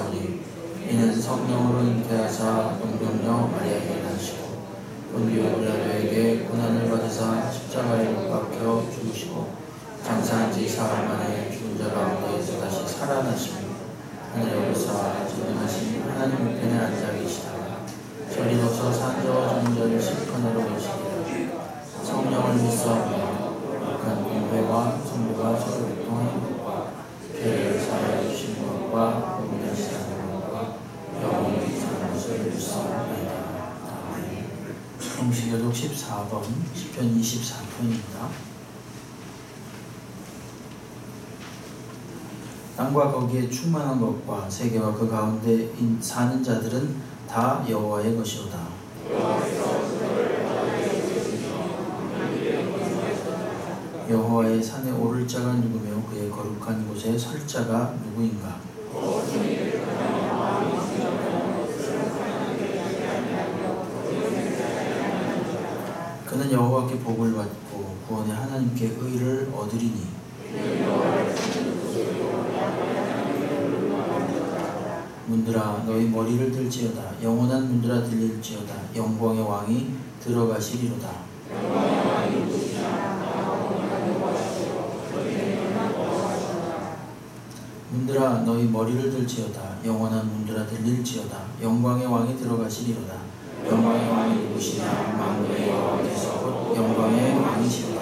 나오니 이는 성령으로 잉태하사 동정녀 마리아에게 나시고 본디오 빌라도에게 고난을 받으사 십자가에 못 박혀 죽으시고 장사한 지 사흘 만에 죽은 자 가운데에서 다시 살아나시며 하늘에 올라사 전능하신 하나님 우편에 앉아 계시다가 저리 높서 산자와 전자를 심판하러 오시리라. 성령을 믿사오며 약한 공회와 성부가 서로 교통하는 것과 죄를 사하여 주시는 것과 몸을 다시하는 것과 영원히 사는 것을 믿사옵나이다. 아멘. 성시교독 14번 시편 24편입니다. 땅과 거기에 충만한 것과 세계와 그 가운데 사는 자들은 다 여호와의 것이로다. 여호와의 산에 오를 자가 누구며 그의 거룩한 곳에 설 자가 누구인가? 그는 여호와께 복을 받고 구원의 하나님께 의를 얻으리니 문들아 너희 머리를 들지어다. 영원한 문들아 들릴지어다. 영광의 왕이 들어가시리로다. 문들아 너희 머리를 들지어다. 영원한 문들아 들릴지어다. 영광의 왕이 들어가시리로다. 영광의 왕이 누구시냐? 만군의 여호와께서 곧 영광의 왕이시로다.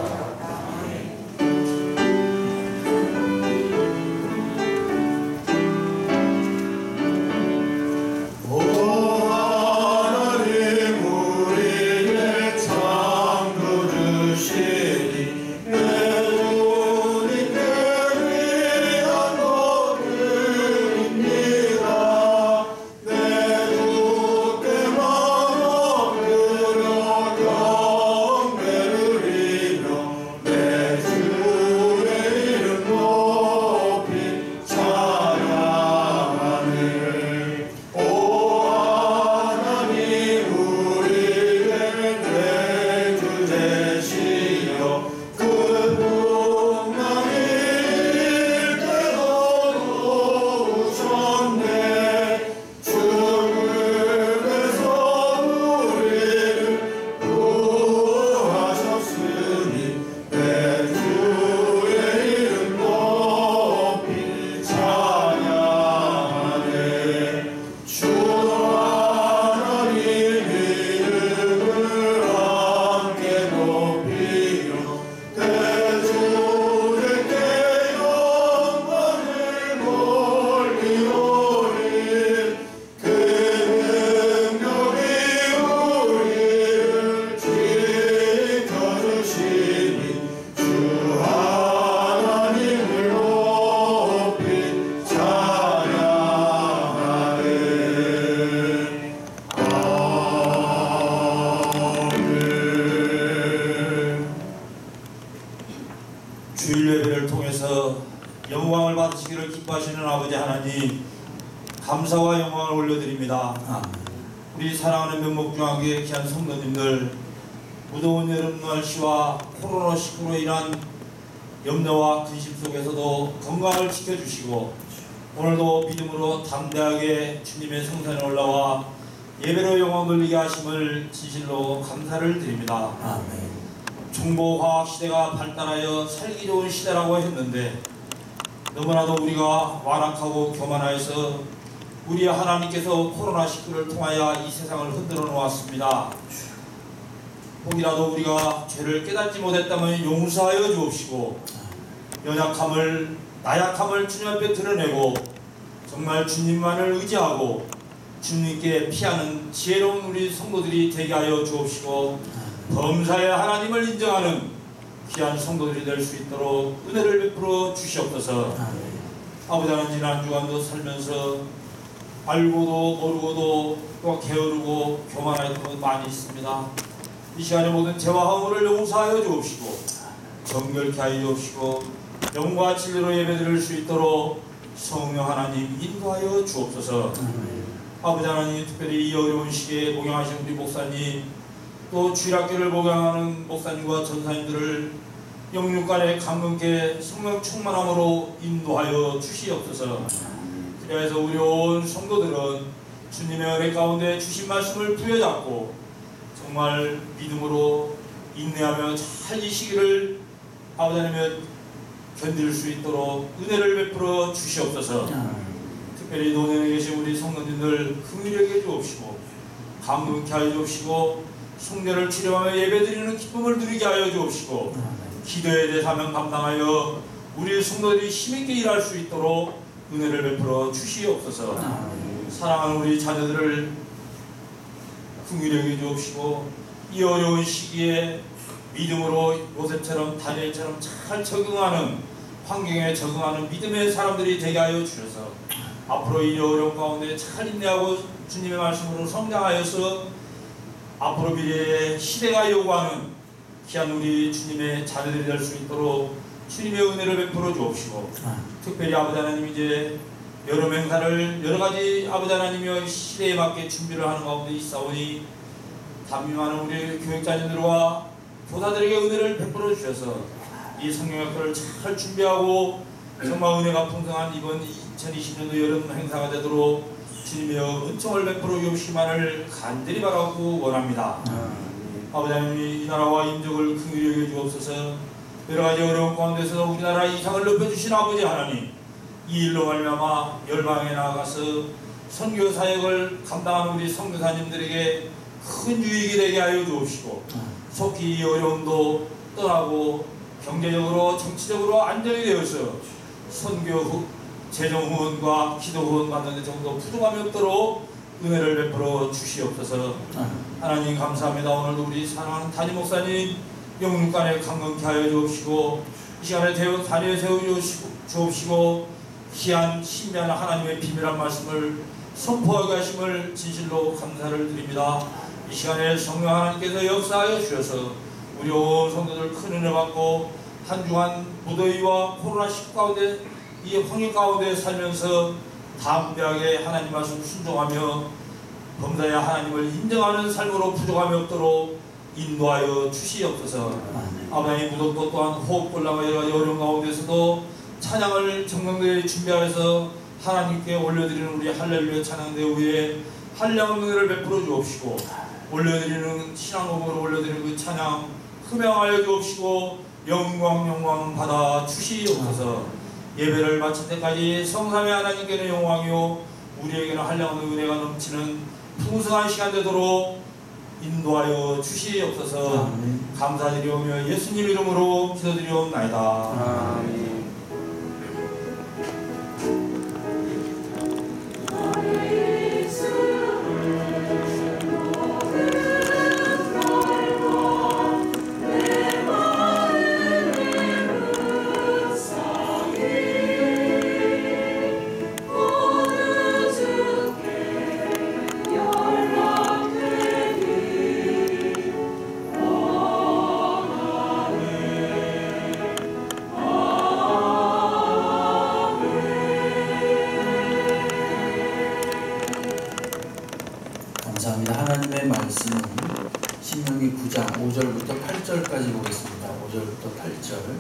주일 예배를 통해서 영광을 받으시기를 기뻐하시는 아버지 하나님, 감사와 영광을 올려드립니다. 우리 사랑하는 면목중앙교회 귀한 성도님들, 무더운 여름 날씨와 코로나19로 인한 염려와 근심 속에서도 건강을 지켜주시고 오늘도 믿음으로 담대하게 주님의 성산에 올라와 예배로 영광 돌리게 하심을 진실로 감사를 드립니다. 아멘. 정보화학 시대가 발달하여 살기 좋은 시대라고 했는데 너무나도 우리가 완악하고 교만하여서 우리 하나님께서 코로나19를 통하여 이 세상을 흔들어 놓았습니다. 혹이라도 우리가 죄를 깨닫지 못했다면 용서하여 주옵시고 연약함을 나약함을 주님 앞에 드러내고 정말 주님만을 의지하고 주님께 피하는 지혜로운 우리 성도들이 되게 하여 주옵시고 범사의 하나님을 인정하는 귀한 성도들이 될 수 있도록 은혜를 베풀어 주시옵소서. 아버지 하나님, 지난 주간도 살면서 알고도 모르고도 또 게으르고 교만했던 것 많이 있습니다. 이 시간에 모든 죄와 허물을 용서하여 주옵시고 정결케 하여 주옵시고 영과 진리로 예배드릴 수 있도록 성령 하나님 인도하여 주옵소서. 아버지 하나님, 특별히 이 어려운 시기에 목양하신 우리 목사님, 또 주일학교를 목양하는 목사님과 전사님들을 영육간에 강건케 성령 충만함으로 인도하여 주시옵소서. 그래서 우리 온 성도들은 주님의 은혜 가운데 주신 말씀을 부여잡고 정말 믿음으로 인내하며 잘 이 시기를 아버지 하나님 견딜 수 있도록 은혜를 베풀어 주시옵소서. 특별히 노년에 계신 우리 성도님들 긍휼하게 주옵시고 감동케 하여 주옵시고 성례를 치료하며 예배드리는 기쁨을 누리게 하여 주옵시고 기도에 대해 사명 감당하여 우리 성도들이 힘있게 일할 수 있도록 은혜를 베풀어 주시옵소서. 사랑하는 우리 자녀들을 긍휼하게 주옵시고 이 어려운 시기에 믿음으로 요셉처럼 다니엘처럼 잘 적응하는 환경에 적응하는 믿음의 사람들이 되게 하여 주셔서 앞으로 이 어려운 가운데 잘 인내하고 주님의 말씀으로 성장하여서 앞으로 미래의 시대가 요구하는 귀한 우리 주님의 자녀들이 될 수 있도록 주님의 은혜를 베풀어 주옵시고 특별히 아버지 하나님 이제 여름 행사를 여러가지 아버지 하나님의 시대에 맞게 준비를 하는 가운데 있사오니 담임하는 우리 교육자님들과 교사들에게 은혜를 베풀어 주셔서 이 성경학교를 잘 준비하고 정말 은혜가 풍성한 이번 2020년도 여름 행사가 되도록 주님의 은총을 베풀어 주시기만을 간절히 바라고 원합니다. 아버지 하나님 이 나라와 인족을 긍휼히 여겨 주옵소서. 여러가지 어려운 가운데서 우리나라 이상을 높여주신 아버지 하나님 이 일로 말미암아 열방에 나아가서 선교 사역을 감당하는 우리 선교사님들에게 큰 유익이 되게 하여 주옵시고 속히 이 어려움도 떠나고 경제적으로 정치적으로 안정이 되어서 선교 재정 후원과 기도 후원 받는 데 정도 부족함이 없도록 은혜를 베풀어 주시옵소서. 하나님 감사합니다. 오늘도 우리 사랑하는 담임 목사님 영육간에 강건케 하여 주옵시고 이 시간에 다리에 세워 주옵시고 귀한 신비한 하나님의 비밀한 말씀을 선포하게 하심을 진실로 감사를 드립니다. 이 시간에 성령 하나님께서 역사하여 주셔서 우리 온 성도들 큰 은혜 받고 한 주간 무더위와 코로나19 가운데 이 환경 가운데 살면서 담대하게 하나님 말씀 순종하며 범사에 하나님을 인정하는 삶으로 부족함이 없도록 인도하여 주시옵소서. 아버지 무덤도 또한 호흡곤란과 여러가지 어려운 가운데서도 찬양을 정성되게 준비하여서 하나님께 올려드리는 우리 할렐루야 찬양대 위에 한량 은혜를 베풀어 주옵시고 올려드리는 신앙곡으로 올려드리는 그 찬양 흠양하여 주옵시고 영광 받아 주시옵소서. 예배를 마칠 때까지 성삼위 하나님께는 영광이요 우리에게는 한량 은혜가 넘치는 풍성한 시간 되도록 인도하여 주시옵소서. 감사드리오며 예수님 이름으로 기도드리옵나이다. 아멘. 감사합니다. 하나님의 말씀은 신명기 9장 5절부터 8절까지 보겠습니다. 5절부터 8절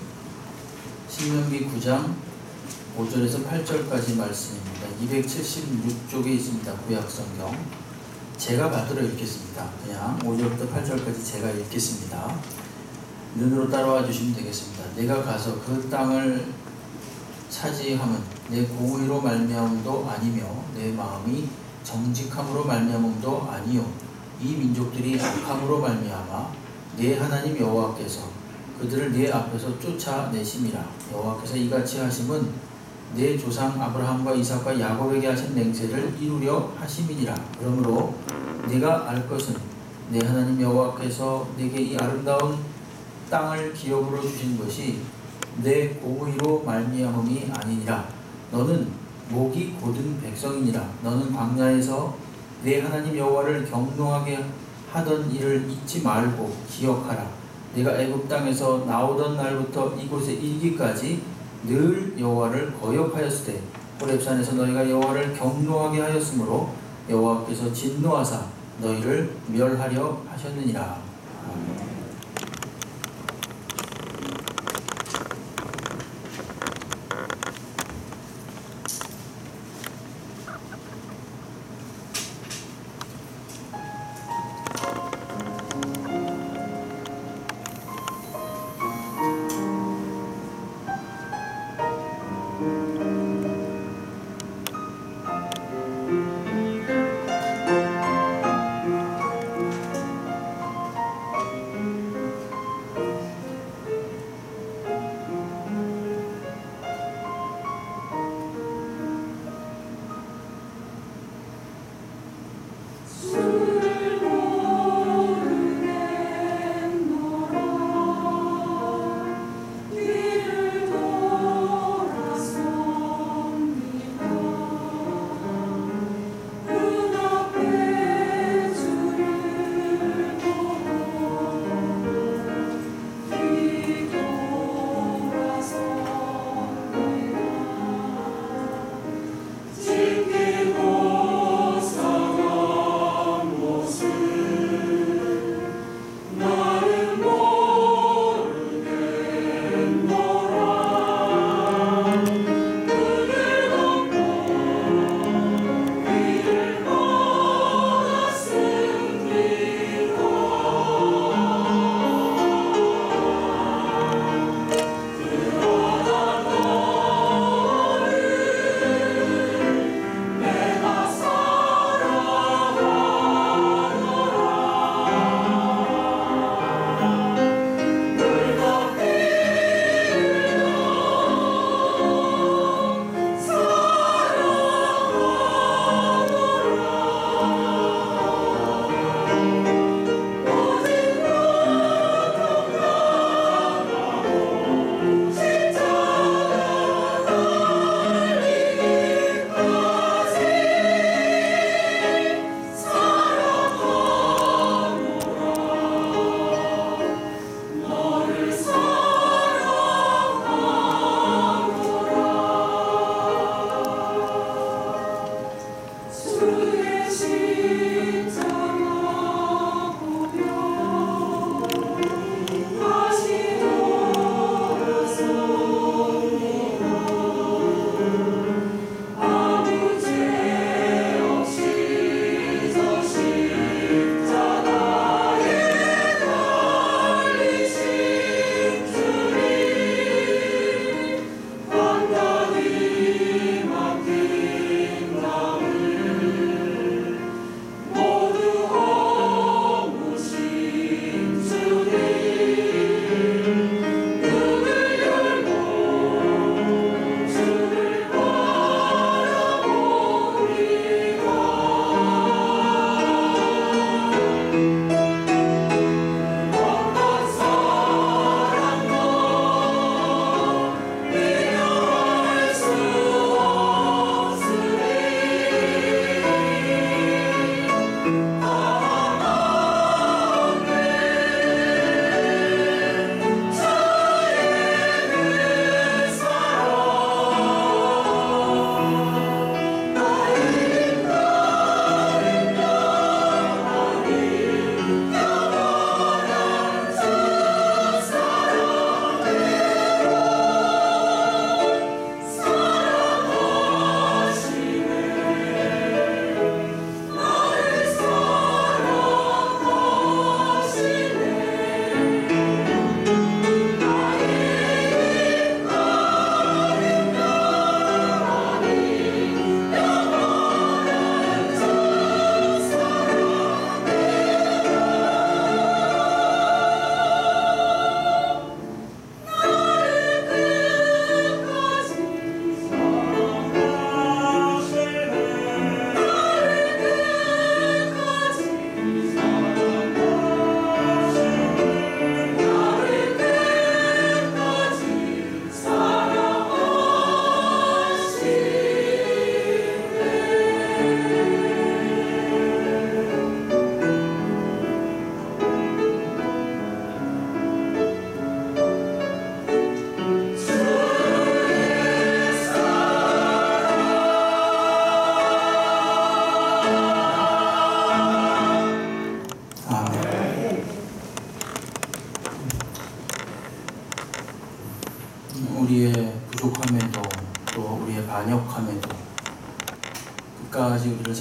신명기 9장 5절에서 8절까지 말씀입니다. 276쪽에 있습니다. 구약성경 제가 받들어 읽겠습니다. 그냥 5절부터 8절까지 제가 읽겠습니다. 눈으로 따라와 주시면 되겠습니다. 내가 가서 그 땅을 차지함은 내 공의로 말미암음도 아니며 내 마음이 정직함으로 말미암음도 아니요 이 민족들이 악함으로 말미암아 내 하나님 여호와께서 그들을 내 앞에서 쫓아내심이라. 여호와께서 이같이 하심은 내 조상 아브라함과 이삭과 야곱에게 하신 맹세를 이루려 하심이니라. 그러므로 내가 알 것은 내 하나님 여호와께서 내게 이 아름다운 땅을 기업으로 주신 것이 내 공의로 말미암음이 아니니라. 너는 목이 곧은 백성이니라. 너는 광야에서 내 하나님 여호와를 경노하게 하던 일을 잊지 말고 기억하라. 내가 애굽 땅에서 나오던 날부터 이곳에 이르기까지 늘 여호와를 거역하였을 때 호렙산에서 너희가 여호와를 경노하게 하였으므로 여호와께서 진노하사 너희를 멸하려 하셨느니라. 아멘.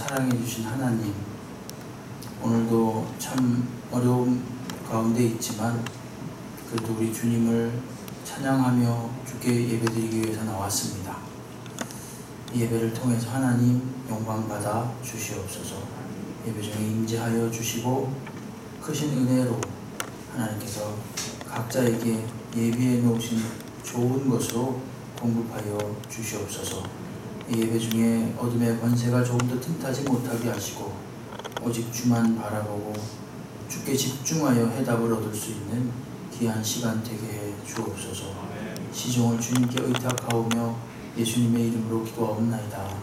사랑해 주신 하나님, 오늘도 참 어려움 가운데 있지만 그래도 우리 주님을 찬양하며 주께 예배드리기 위해서 나왔습니다. 이 예배를 통해서 하나님 영광 받아 주시옵소서. 예배 중에 임재하여 주시고 크신 은혜로 하나님께서 각자에게 예비해 놓으신 좋은 것으로 공급하여 주시옵소서. 이 예배 중에 어둠의 권세가 조금 더 틈타지 못하게 하시고 오직 주만 바라보고 주께 집중하여 해답을 얻을 수 있는 귀한 시간 되게 해 주옵소서. 시종을 주님께 의탁하오며 예수님의 이름으로 기도하옵나이다.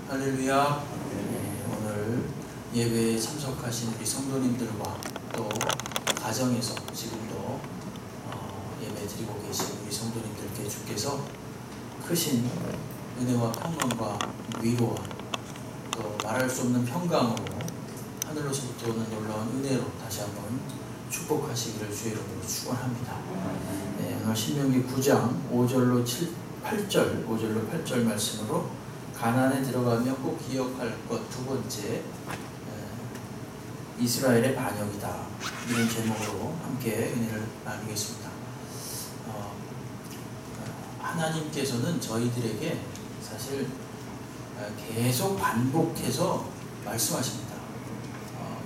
할렐루야. 오늘 예배에 참석하신 우리 성도님들과 또 가정에서 지금도 예배 드리고 계신 우리 성도님들께 주께서 크신 은혜와 평강과 위로와 또 말할 수 없는 평강으로 하늘로서부터 오는 놀라운 은혜로 다시 한번 축복하시기를 주의 이름으로 축원합니다. 오늘 신명기 9장 5절로 8절 말씀으로 가나안에 들어가며 꼭 기억할 것 두 번째, 이스라엘의 반역이다, 이런 제목으로 함께 은혜를 나누겠습니다. 하나님께서는 저희들에게 사실 계속 반복해서 말씀하십니다.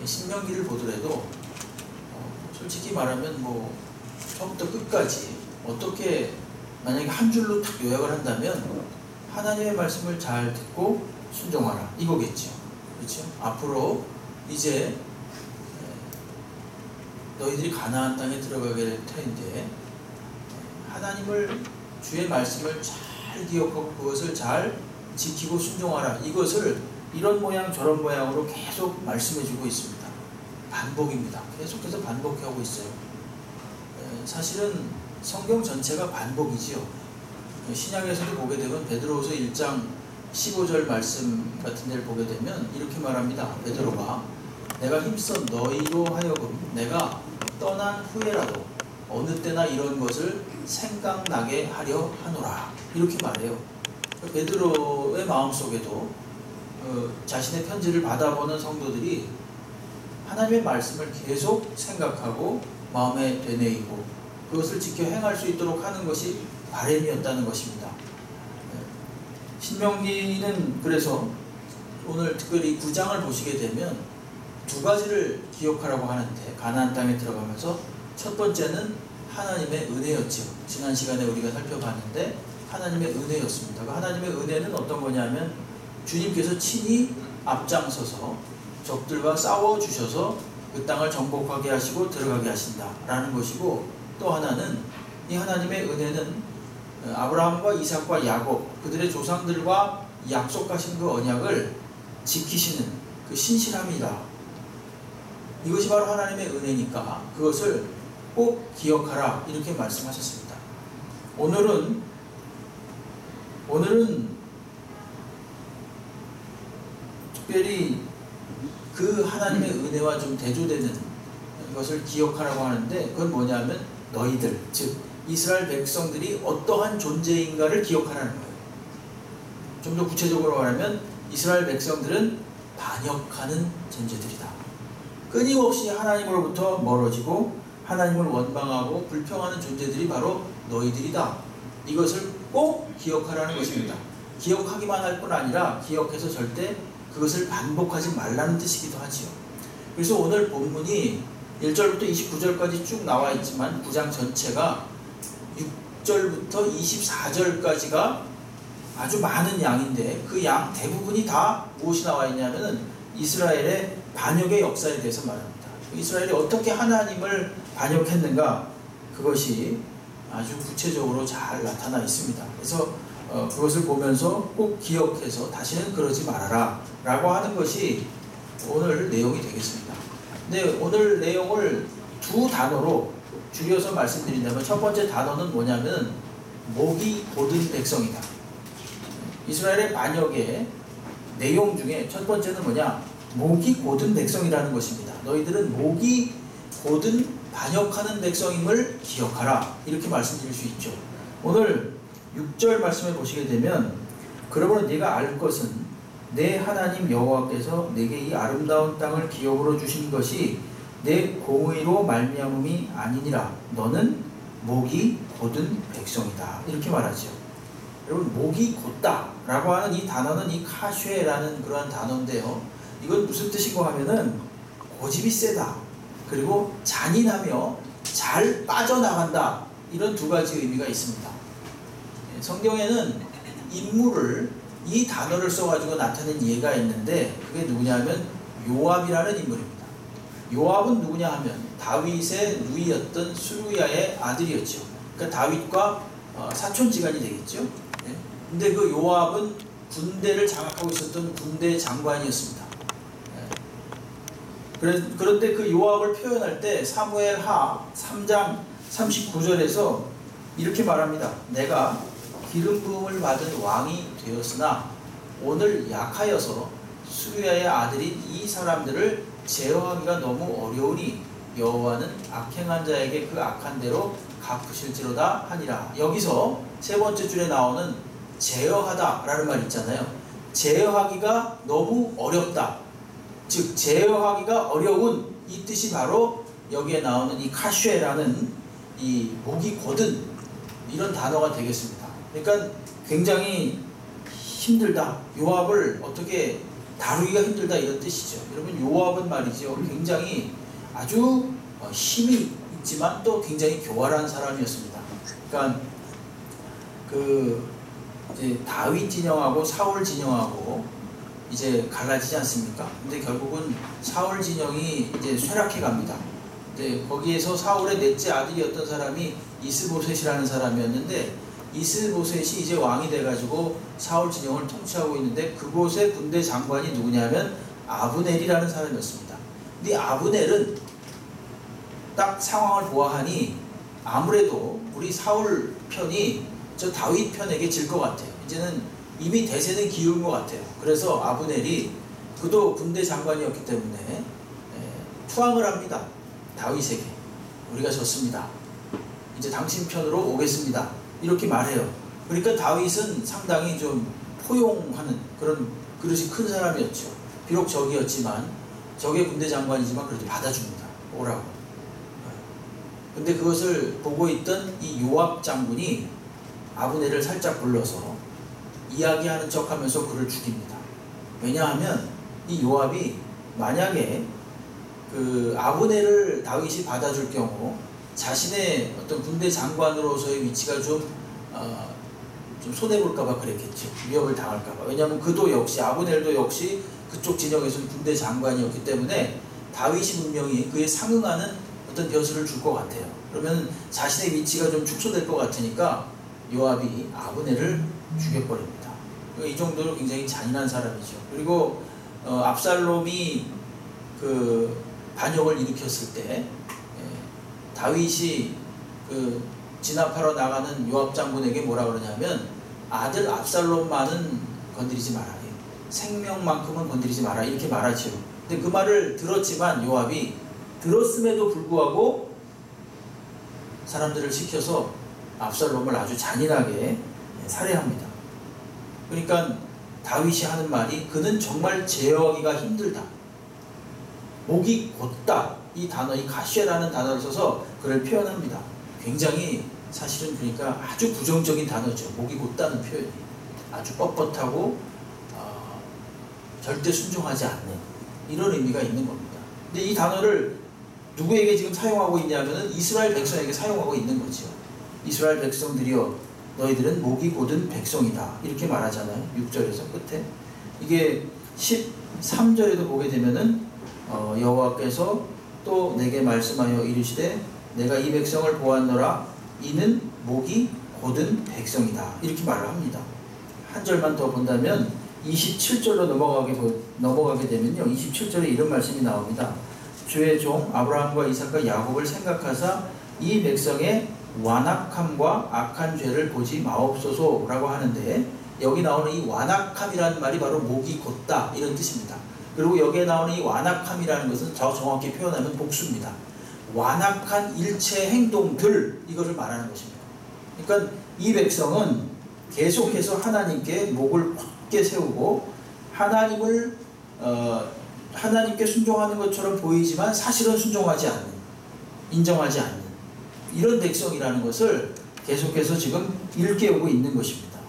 신명기를 보더라도 솔직히 말하면 뭐 처음부터 끝까지 어떻게 만약에 한 줄로 딱 요약을 한다면 하나님의 말씀을 잘 듣고 순종하라, 이거겠죠. 그렇죠? 앞으로 이제 너희들이 가나안 땅에 들어가게 될 터인데 하나님을, 주의 말씀을 잘 기억하고 그것을 잘 지키고 순종하라, 이것을 이런 모양 저런 모양으로 계속 말씀해주고 있습니다. 반복입니다. 계속해서 반복하고 있어요. 사실은 성경 전체가 반복이지요. 신약에서도 보게 되면 베드로후서 1장 15절 말씀 같은 데를 보게 되면 이렇게 말합니다. 베드로가 내가 힘써 너희로 하여금 내가 떠난 후에라도 어느 때나 이런 것을 생각나게 하려 하노라, 이렇게 말해요. 베드로의 마음속에도 자신의 편지를 받아보는 성도들이 하나님의 말씀을 계속 생각하고 마음에 되뇌이고 그것을 지켜 행할 수 있도록 하는 것이 바람이었다는 것입니다. 신명기는 그래서 오늘 특별히 9장을 보시게 되면 두 가지를 기억하라고 하는데, 가나안 땅에 들어가면서 첫 번째는 하나님의 은혜였죠. 지난 시간에 우리가 살펴봤는데 하나님의 은혜였습니다. 그 하나님의 은혜는 어떤 거냐면 주님께서 친히 앞장서서 적들과 싸워주셔서 그 땅을 정복하게 하시고 들어가게 하신다라는 것이고, 또 하나는 이 하나님의 은혜는 아브라함과 이삭과 야곱, 그들의 조상들과 약속하신 그 언약을 지키시는 그 신실함이다. 이것이 바로 하나님의 은혜니까 그것을 꼭 기억하라, 이렇게 말씀하셨습니다. 오늘은 특별히 그 하나님의 은혜와 좀 대조되는 것을 기억하라고 하는데, 그건 뭐냐면 너희들, 즉 이스라엘 백성들이 어떠한 존재인가를 기억하라는 거예요. 좀 더 구체적으로 말하면 이스라엘 백성들은 반역하는 존재들이다. 끊임없이 하나님으로부터 멀어지고 하나님을 원망하고 불평하는 존재들이 바로 너희들이다. 이것을 꼭 기억하라는 것입니다. 기억하기만 할 뿐 아니라 기억해서 절대 그것을 반복하지 말라는 뜻이기도 하지요. 그래서 오늘 본문이 1절부터 29절까지 쭉 나와 있지만 9장 전체가 6절부터 24절까지가 아주 많은 양인데, 그 양 대부분이 다 무엇이 나와 있냐면은 이스라엘의 반역의 역사에 대해서 말합니다. 이스라엘이 어떻게 하나님을 반역했는가, 그것이 아주 구체적으로 잘 나타나 있습니다. 그래서 그것을 보면서 꼭 기억해서 다시는 그러지 말아라 라고 하는 것이 오늘 내용이 되겠습니다. 근데 오늘 내용을 두 단어로 줄여서 말씀드린다면, 첫 번째 단어는 뭐냐면 목이 곧은 백성이다. 이스라엘의 반역의 내용 중에 첫 번째는 뭐냐, 목이 곧은 백성이라는 것입니다. 너희들은 목이 곧은 반역하는 백성임을 기억하라, 이렇게 말씀드릴 수 있죠. 오늘 6절 말씀을 보시게 되면, 그러므로 네가 알 것은 내 하나님 여호와께서 내게 이 아름다운 땅을 기업으로 주신 것이 내 공의로 말미암음이 아니니라. 너는 목이 곧은 백성이다. 이렇게 말하죠. 여러분, 목이 곧다 라고 하는 이 단어는 이 카쉐라는 그러한 단어인데요, 이건 무슨 뜻이고 하면은 고집이 세다, 그리고 잔인하며 잘 빠져나간다, 이런 두 가지 의미가 있습니다. 성경에는 인물을 이 단어를 써가지고 나타낸 예가 있는데, 그게 누구냐면 요압이라는 인물입니다. 요압은 누구냐 하면 다윗의 누이였던 수루야의 아들이었죠. 그러니까 다윗과 사촌지간이 되겠죠. 근데 그 요압은 군대를 장악하고 있었던 군대 장관이었습니다. 그런데 그 요압을 표현할 때 사무엘하 3장 39절에서 이렇게 말합니다. 내가 기름 부음을 받은 왕이 되었으나 오늘 약하여서 수루야의 아들인 이 사람들을 제어하기가 너무 어려우니 여호와는 악행한 자에게 그 악한 대로 갚으실지로다 하니라. 여기서 세 번째 줄에 나오는 제어하다 라는 말 있잖아요. 제어하기가 너무 어렵다, 즉 제어하기가 어려운, 이 뜻이 바로 여기에 나오는 이 카쉐라는 이 목이 곧은 이런 단어가 되겠습니다. 그러니까 굉장히 힘들다, 요압을 어떻게 다루기가 힘들다, 이런 뜻이죠. 여러분, 요압은 말이죠, 굉장히 아주 힘이 있지만 또 굉장히 교활한 사람이었습니다. 그러니까 이제 다윗 진영하고 사울 진영하고 이제 갈라지지 않습니까? 근데 결국은 사울 진영이 이제 쇠락해 갑니다. 이제 거기에서 사울의 넷째 아들이었던 사람이 이스보셋이라는 사람이었는데, 이스보셋이 이제 왕이 돼가지고 사울 진영을 통치하고 있는데, 그곳의 군대 장관이 누구냐면 아브넬이라는 사람이었습니다. 근데 아브넬은 딱 상황을 보아하니 아무래도 우리 사울 편이 저 다윗 편에게 질 것 같아요. 이제는 이미 대세는 기울은 것 같아요. 그래서 아브넬이, 그도 군대 장관이었기 때문에 투항을 합니다. 다윗에게. 우리가 졌습니다. 이제 당신 편으로 오겠습니다. 이렇게 말해요. 그러니까 다윗은 상당히 좀 포용하는 그런 그릇이 큰 사람이었죠. 비록 적이었지만, 적의 군대 장관이지만 그래도 받아줍니다. 오라고. 근데 그것을 보고 있던 이 요압 장군이 아브넬을 살짝 불러서 이야기하는 척 하면서 그를 죽입니다. 왜냐하면 이 요압이 만약에 그 아브넬을 다윗이 받아줄 경우 자신의 어떤 군대 장관으로서의 위치가 좀 손해볼까봐 그랬겠죠. 위협을 당할까봐. 왜냐하면 그도 역시, 아브넬도 역시 그쪽 진영에서는 군대 장관이었기 때문에 다윗이 분명히 그에 상응하는 어떤 벼슬을 줄 것 같아요. 그러면 자신의 위치가 좀 축소될 것 같으니까 요압이 아브넬을 죽여버립니다. 이 정도로 굉장히 잔인한 사람이죠. 그리고 압살롬이 그 반역을 일으켰을 때 다윗이 그 진압하러 나가는 요압 장군에게 뭐라 그러냐면, 아들 압살롬만은 건드리지 마라, 생명만큼은 건드리지 마라, 이렇게 말하죠. 근데 그 말을 들었지만 요압이 들었음에도 불구하고 사람들을 시켜서 압살롬을 아주 잔인하게 살해합니다. 그러니까 다윗이 하는 말이, 그는 정말 제어하기가 힘들다, 목이 곧다, 이 단어, 이 카쉐라는 단어를 써서 그를 표현합니다. 굉장히 사실은 그러니까 아주 부정적인 단어죠. 목이 곧다는 표현이 아주 뻣뻣하고 절대 순종하지 않는 이런 의미가 있는 겁니다. 근데 이 단어를 누구에게 지금 사용하고 있냐면은 이스라엘 백성에게 사용하고 있는 거죠. 이스라엘 백성들이여, 너희들은 목이 곧은 백성이다, 이렇게 말하잖아요. 6절에서 끝에. 이게 13절에도 보게 되면은 여호와께서 또 내게 말씀하여 이르시되 내가 이 백성을 보았노라, 이는 목이 곧은 백성이다, 이렇게 말을 합니다. 한 절만 더 본다면 27절로 넘어가게 되면요, 27절에 이런 말씀이 나옵니다. 주의 종 아브라함과 이삭과 야곱을 생각하사 이 백성의 완악함과 악한 죄를 보지 마옵소서라고 하는데, 여기 나오는 이 완악함이라는 말이 바로 목이 곧다, 이런 뜻입니다. 그리고 여기에 나오는 이 완악함이라는 것은 더 정확히 표현하면 복수입니다. 완악한 일체 행동들, 이것을 말하는 것입니다. 그러니까 이 백성은 계속해서 하나님께 목을 곧게 세우고 하나님을 하나님께 순종하는 것처럼 보이지만 사실은 순종하지 않는, 인정하지 않는 이런 백성이라는 것을 계속해서 지금 일깨우고 있는 것입니다.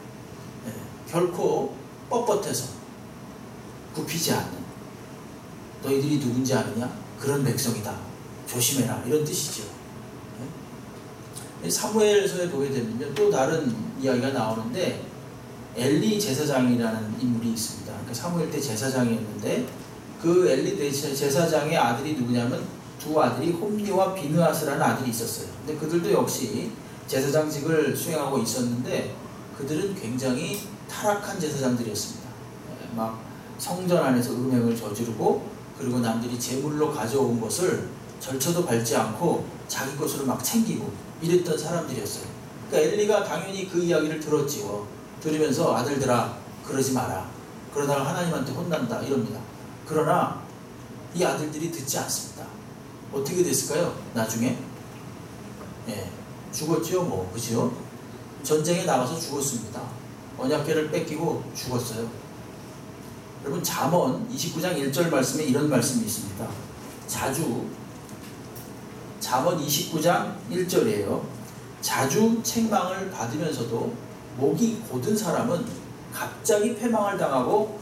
결코 뻣뻣해서 굽히지 않는, 너희들이 누군지 아느냐? 그런 백성이다. 조심해라. 이런 뜻이죠. 사무엘서에 보게 되면 또 다른 이야기가 나오는데, 엘리 제사장이라는 인물이 있습니다. 그러니까 사무엘 때 제사장이었는데, 그 엘리 제사장의 아들이 누구냐면 두 아들이 홈리와 비느하스라는 아들이 있었어요. 근데 그들도 역시 제사장직을 수행하고 있었는데, 그들은 굉장히 타락한 제사장들이었습니다. 막 성전 안에서 음행을 저지르고, 그리고 남들이 제물로 가져온 것을 절차도 밟지 않고 자기 것으로 막 챙기고 이랬던 사람들이었어요. 그러니까 엘리가 당연히 그 이야기를 들었지요. 들으면서 아들들아 그러지 마라. 그러다가 하나님한테 혼난다 이럽니다. 그러나 이 아들들이 듣지 않습니다. 어떻게 됐을까요? 나중에 죽었지요. 뭐 그죠? 전쟁에 나가서 죽었습니다. 언약궤를 뺏기고 죽었어요. 여러분 잠언 29장 1절 말씀에 이런 말씀이 있습니다. 잠언 29장 1절이에요. 자주 책망을 받으면서도 목이 곧은 사람은 갑자기 패망을 당하고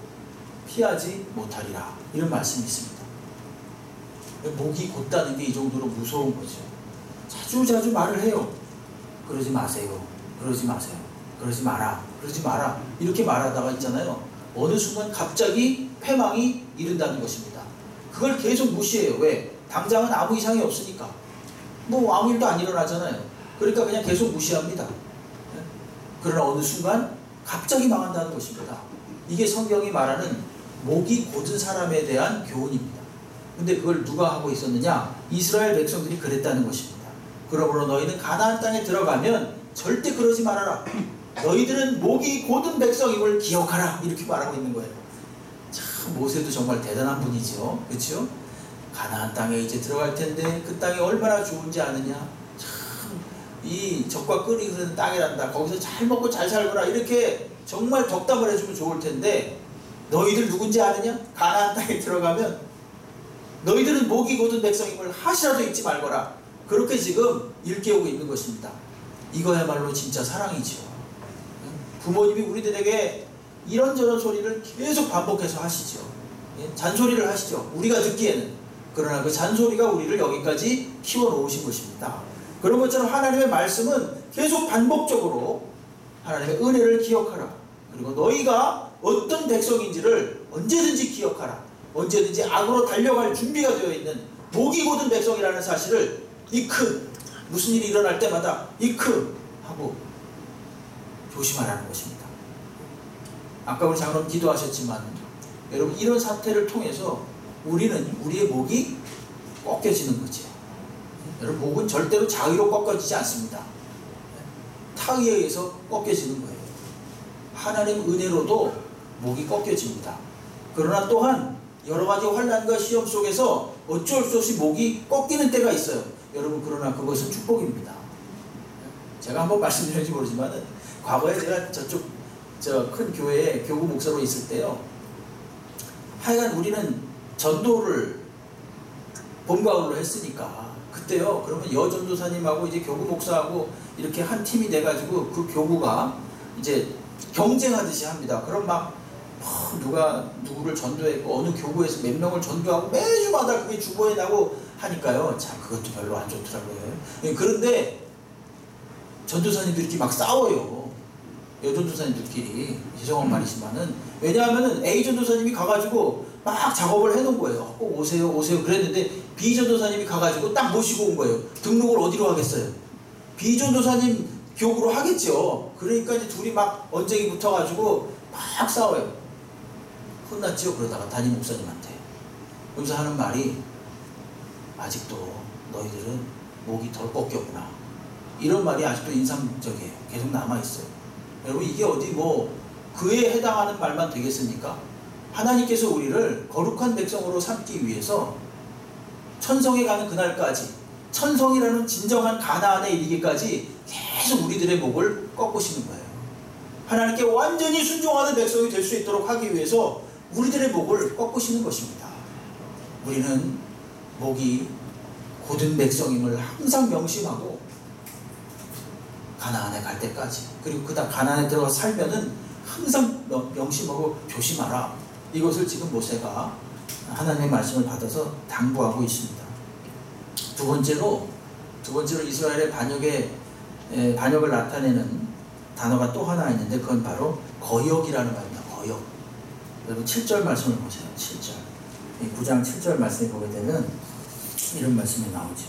피하지 못하리라. 이런 말씀이 있습니다. 목이 곧다는 게 이 정도로 무서운 거죠. 자주 말을 해요. 그러지 마세요. 그러지 마세요. 그러지 마라. 그러지 마라. 이렇게 말하다가 있잖아요. 어느 순간 갑자기 패망이 이른다는 것입니다. 그걸 계속 무시해요. 왜? 당장은 아무 이상이 없으니까. 뭐 아무 일도 안 일어나잖아요. 그러니까 그냥 계속 무시합니다. 그러나 어느 순간 갑자기 망한다는 것입니다. 이게 성경이 말하는 목이 곧은 사람에 대한 교훈입니다. 근데 그걸 누가 하고 있었느냐? 이스라엘 백성들이 그랬다는 것입니다. 그러므로 너희는 가나안 땅에 들어가면 절대 그러지 말아라. 너희들은 목이 곧은 백성임을 기억하라. 이렇게 말하고 있는 거예요. 참 모세도 정말 대단한 분이죠. 그렇죠? 가나안 땅에 이제 들어갈 텐데 그 땅이 얼마나 좋은지 아느냐? 참 이 적과 꿀이 흐르는 땅이란다. 거기서 잘 먹고 잘 살거라. 이렇게 정말 덕담을 해주면 좋을 텐데, 너희들 누군지 아느냐? 가나안 땅에 들어가면 너희들은 목이 곧은 백성임을 하시라도 잊지 말거라. 그렇게 지금 일깨우고 있는 것입니다. 이거야말로 진짜 사랑이죠. 부모님이 우리들에게 이런저런 소리를 계속 반복해서 하시죠. 잔소리를 하시죠. 우리가 듣기에는. 그러나 그 잔소리가 우리를 여기까지 키워놓으신 것입니다. 그런 것처럼 하나님의 말씀은 계속 반복적으로 하나님의 은혜를 기억하라. 그리고 너희가 어떤 백성인지를 언제든지 기억하라. 언제든지 악으로 달려갈 준비가 되어 있는 목이 곧은 백성이라는 사실을 무슨 일이 일어날 때마다 하고 조심하라는 것입니다. 아까 우리 장로님 기도하셨지만 여러분 이런 사태를 통해서 우리는 우리의 목이 꺾여지는 거죠. 여러분 목은 절대로 자의로 꺾여지지 않습니다. 타의에 의해서 꺾여지는 거예요. 하나님 은혜로도 목이 꺾여집니다. 그러나 또한 여러 가지 환난과 시험 속에서 어쩔 수 없이 목이 꺾이는 때가 있어요. 여러분 그러나 그것은 축복입니다. 제가 한번 말씀드렸는지 모르지만 과거에 제가 저쪽 큰 교회에 교구 목사로 있을 때요. 하여간 우리는 전도를 봄 가을로 했으니까 그때요. 그러면 여전도사님하고 이제 교구 목사하고 이렇게 한 팀이 돼가지고 그 교구가 이제 경쟁하듯이 합니다. 그럼 막 누가 누구를 전도했고 어느 교구에서 몇 명을 전도하고 매주마다 그게 주보에 나고 하니까요. 참 그것도 별로 안 좋더라고요. 그런데 전도사님들이 이렇게 막 싸워요. 여전도사님들끼리. 죄송한 말이지만은 왜냐하면은 A 전도사님이 가가지고 막 작업을 해놓은 거예요. 꼭 오세요 그랬는데 B 전도사님이 가가지고 딱 모시고 온 거예요. 등록을 어디로 하겠어요? B 전도사님 교구로 하겠죠. 그러니까 이제 둘이 막 언쟁이 붙어가지고 막 싸워요. 혼났죠. 그러다가 담임 목사님한테. 그러면서 하는 말이 아직도 너희들은 목이 덜 꺾였구나. 이런 말이 아직도 인상적이에요. 계속 남아있어요. 여러분 이게 어디 뭐 그에 해당하는 말만 되겠습니까? 하나님께서 우리를 거룩한 백성으로 삼기 위해서 천성에 가는 그날까지 천성이라는 진정한 가나안에 이르기까지 계속 우리들의 목을 꺾으시는 거예요. 하나님께 완전히 순종하는 백성이 될 수 있도록 하기 위해서 우리들의 목을 꺾으시는 것입니다. 우리는 목이 곧은 백성임을 항상 명심하고 가나안에 갈 때까지, 그리고 그다음 가나안에 들어가 살면은 항상 명심하고 조심하라. 이것을 지금 모세가 하나님의 말씀을 받아서 당부하고 있습니다. 두 번째로 이스라엘의 반역을 나타내는 단어가 또 하나 있는데, 그건 바로 거역이라는 말입니다. 거역. 여러분 7절 말씀을 보세요. 7절. 9장 7절 말씀을 보게 되면 이런 말씀이 나오죠.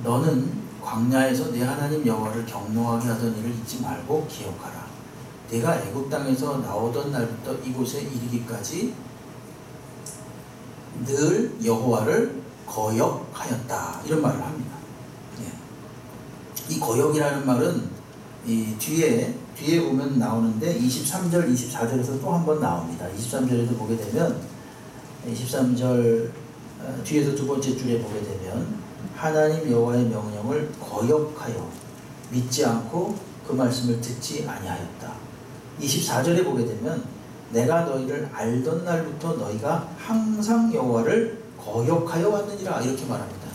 너는 광야에서 내 하나님 여호와를 경노하게 하던 일을 잊지 말고 기억하라. 내가 애굽 땅에서 나오던 날부터 이곳에 이르기까지 늘 여호와를 거역하였다. 이런 말을 합니다. 이 거역이라는 말은 이 뒤에 보면 나오는데 23절, 24절에서 또 한 번 나옵니다. 23절에도 보게 되면 23절 뒤에서 두 번째 줄에 보게 되면 하나님 여호와의 명령을 거역하여 믿지 않고 그 말씀을 듣지 아니하였다. 24절에 보게 되면 내가 너희를 알던 날부터 너희가 항상 여호와를 거역하여 왔느니라. 이렇게 말합니다.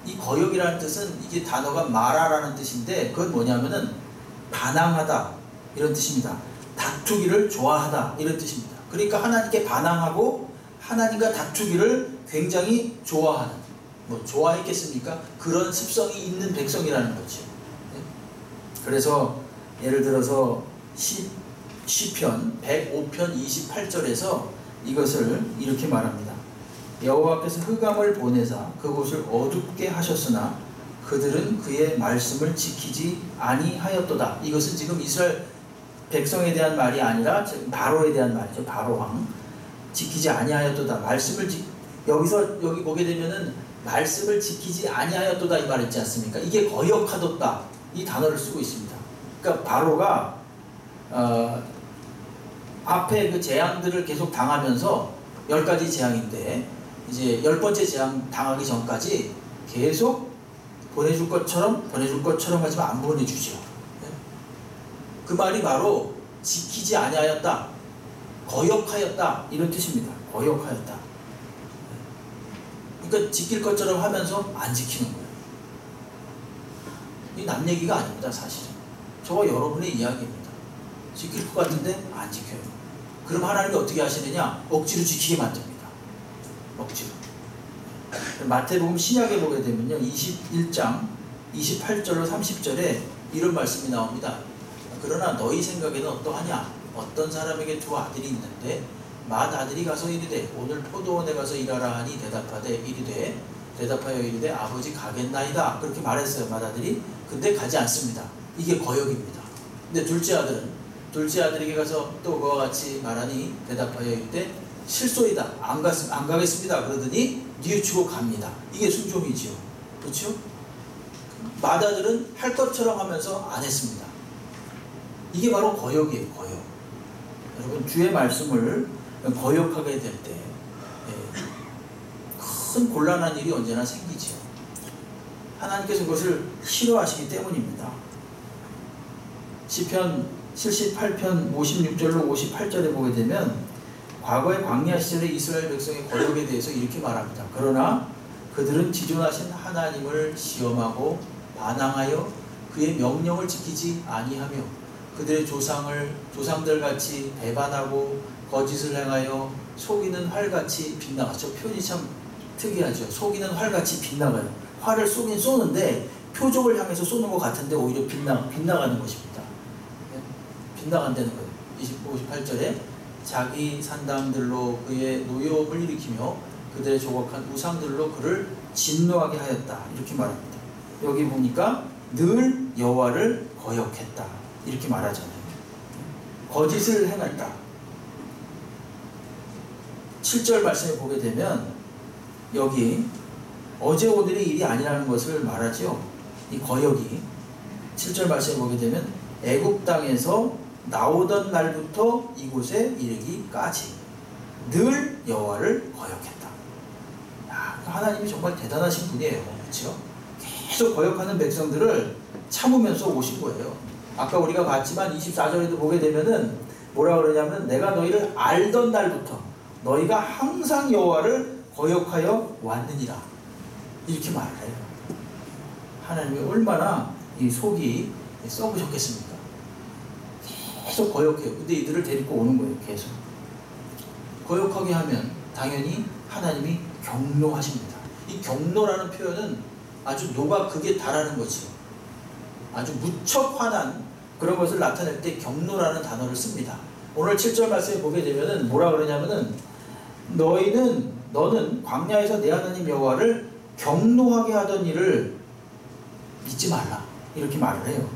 이 거역이라는 뜻은, 이게 단어가 마라라는 뜻인데, 그건 뭐냐면은 반항하다 이런 뜻입니다. 다투기를 좋아하다 이런 뜻입니다. 그러니까 하나님께 반항하고 하나님과 다투기를 굉장히 좋아하는, 좋아했겠습니까? 그런 습성이 있는 백성이라는 거죠. 그래서 예를 들어서 시편 105편 28절에서 이것을 이렇게 말합니다. 여호와께서 흑암을 보내사 그곳을 어둡게 하셨으나 그들은 그의 말씀을 지키지 아니하였도다. 이것은 지금 이스라엘 백성에 대한 말이 아니라 바로에 대한 말이죠. 바로왕. 지키지 아니하였도다. 여기 보게 되면은 말씀을 지키지 아니하였도다 이 말 있지 않습니까? 이게 거역하뒀다 이 단어를 쓰고 있습니다. 그러니까 바로가 앞에 그 재앙들을 계속 당하면서 10가지 재앙인데, 이제 10번째 재앙 당하기 전까지 계속 보내줄 것처럼 하지만 안 보내주죠. 그 말이 바로 지키지 아니하였다, 거역하였다 이런 뜻입니다. 거역하였다. 그러니까 지킬 것처럼 하면서 안 지키는 거예요. 이 남 얘기가 아닙니다. 사실은 저와 여러분의 이야기입니다. 지킬 것 같은데 안 지켜요. 그럼 하나님이 어떻게 하시느냐? 억지로 지키게 만듭니다. 억지로. 마태복음 신약에 보게 되면요, 21장 28절로 30절에 이런 말씀이 나옵니다. 그러나 너희 생각에는 어떠하냐? 어떤 사람에게 두 아들이 있는데 맏아들이 가서 이르되 오늘 포도원에 가서 일하라 하니 대답하여 이르되 아버지 가겠나이다. 그렇게 말했어요. 맏아들이. 근데 가지 않습니다. 이게 거역입니다. 근데 둘째 아들에게 가서 또 그와 같이 말하니 대답하여 이르되 실소이다. 안 가겠습니다. 그러더니 뉘우치고 갑니다. 이게 순종이지요. 그렇죠? 맏아들은 할 것처럼 하면서 안 했습니다. 이게 바로 거역이에요. 거역. 여러분, 주의 말씀을 거역하게 될 때 큰 곤란한 일이 언제나 생기죠. 하나님께서 그것을 싫어하시기 때문입니다. 시편 78편 56절로 58절에 보게 되면 과거의 광야 시절의 이스라엘 백성의 거역에 대해서 이렇게 말합니다. 그러나 그들은 지존하신 하나님을 시험하고 반항하여 그의 명령을 지키지 아니하며 그들의 조상들 같이 배반하고 거짓을 행하여 속이는 활같이 빗나가죠. 표현이 참 특이하죠. 속이는 활같이 빗나가요. 활을 쏘긴 쏘는데 표적을 향해서 쏘는 것 같은데 오히려 빗나가는 것입니다. 빗나간다는 거예요. 58절에 자기 산당들로 그의 노여움을 일으키며 그들의 조각한 우상들로 그를 진노하게 하였다. 이렇게 말합니다. 여기 보니까 늘 여호와를 거역했다. 이렇게 말하잖아요. 거짓을 행했다. 7절 말씀에 보게 되면 여기 어제 오늘의 일이 아니라는 것을 말하죠. 이 거역이 7절 말씀에 보게 되면 애굽 땅에서 나오던 날부터 이곳에 이르기까지 늘 여호와를 거역했다. 하나님이 정말 대단하신 분이에요. 그렇죠? 계속 거역하는 백성들을 참으면서 오신 거예요. 아까 우리가 봤지만 24절에도 보게 되면은 뭐라 그러냐면 내가 너희를 알던 날부터 너희가 항상 여호와를 거역하여 왔느니라 이렇게 말을 해요. 하나님이 얼마나 이 속이 썩으셨겠습니까? 계속 거역해요. 근데 이들을 데리고 오는 거예요. 계속 거역하게 하면 당연히 하나님이 경노하십니다. 이 경노라는 표현은 아주 노가 극에 달하는 거죠. 아주 무척 화난 그런 것을 나타낼 때 경노라는 단어를 씁니다. 오늘 7절 말씀에 보게 되면은 뭐라 그러냐면은 너는 광야에서 내 하나님 여호와를 경노하게 하던 일을 믿지 말라 이렇게 말을 해요.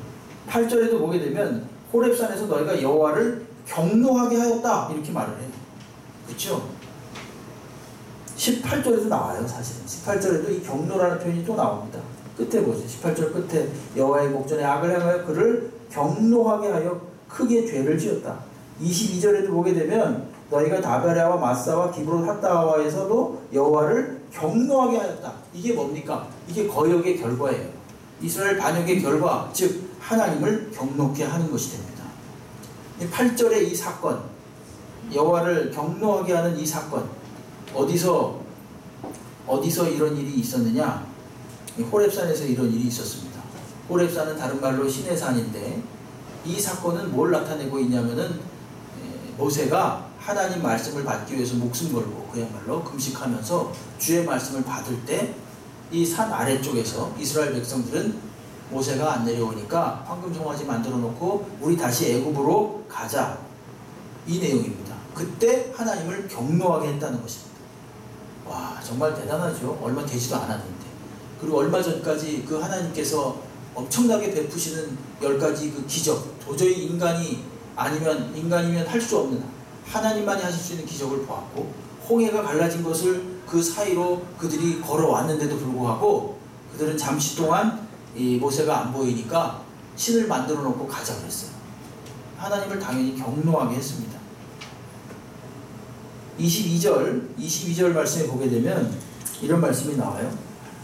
8절에도 보게 되면 호렙산에서 너희가 여호와를 경노하게 하였다 이렇게 말을 해요. 그렇죠? 18절에도 나와요. 사실은 18절에도 이 경노라는 표현이 또 나옵니다. 끝에 보세요. 18절 끝에 여호와의 목전에 악을 행하여 그를 경노하게 하여 크게 죄를 지었다. 22절에도 보게 되면 너희가 다베라와 마사와 기브롯 핫다와에서도 여호와를 경노하게 하였다. 이게 뭡니까? 이게 거역의 결과예요. 이스라엘 반역의 결과, 즉 하나님을 경노케 하는 것이 됩니다. 8절의 이 사건, 여호와를 경노하게 하는 이 사건, 어디서 이런 일이 있었느냐? 호렙산에서 이런 일이 있었습니다. 호렙산은 다른 말로 신의 산인데 이 사건은 뭘 나타내고 있냐면은 모세가 하나님 말씀을 받기 위해서 목숨 걸고 그야말로 금식하면서 주의 말씀을 받을 때 이 산 아래쪽에서 이스라엘 백성들은 모세가 안 내려오니까 황금 송아지 만들어 놓고 우리 다시 애굽으로 가자 이 내용입니다. 그때 하나님을 경노하게 했다는 것입니다. 와 정말 대단하죠. 얼마 되지도 않았는데. 그리고 얼마 전까지 그 하나님께서 엄청나게 베푸시는 10가지 그 기적, 도저히 인간이면 할 수 없는 하나님만이 하실 수 있는 기적을 보았고 홍해가 갈라진 것을 그 사이로 그들이 걸어왔는데도 불구하고 그들은 잠시 동안 이 모세가 안 보이니까 신을 만들어 놓고 가자 그랬어요. 하나님을 당연히 경노하게 했습니다. 22절 말씀에 보게 되면 이런 말씀이 나와요.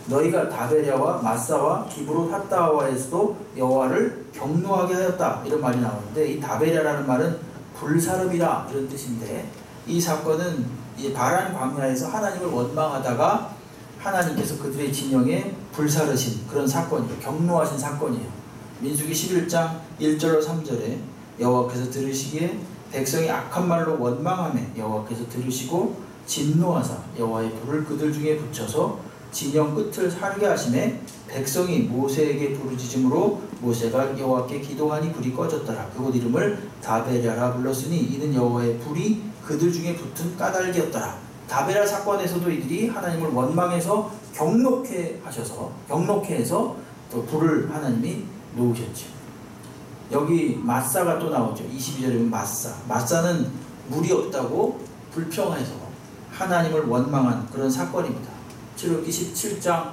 너희가 다베랴와 마사와 기브롯 핫다와에서도 여호와를 경노하게 하였다 이런 말이 나오는데 이 다베랴라는 말은 불사름이라 이런 뜻인데 이 사건은 이 바란 광야에서 하나님을 원망하다가 하나님께서 그들의 진영에 불사르신 그런 사건이에요. 경노하신 사건이에요. 민수기 11장 1절로 3절에 여호와께서 들으시기에 백성이 악한 말로 원망하며 여호와께서 들으시고 진노하사 여호와의 불을 그들 중에 붙여서 진영 끝을 살게 하시매 백성이 모세에게 부르짖음으로 모세가 여호와께 기도하니 불이 꺼졌더라. 그곳 이름을 다베랴라 불렀으니 이는 여호와의 불이 그들 중에 붙은 까닭이었더라. 다베랴 사건에서도 이들이 하나님을 원망해서 경노케 해서 또 불을 하나님이 놓으셨죠. 여기 마사가 또 나오죠. 22절에 보면 마사는 물이 없다고 불평해서 하나님을 원망한 그런 사건입니다. 출애굽기 17장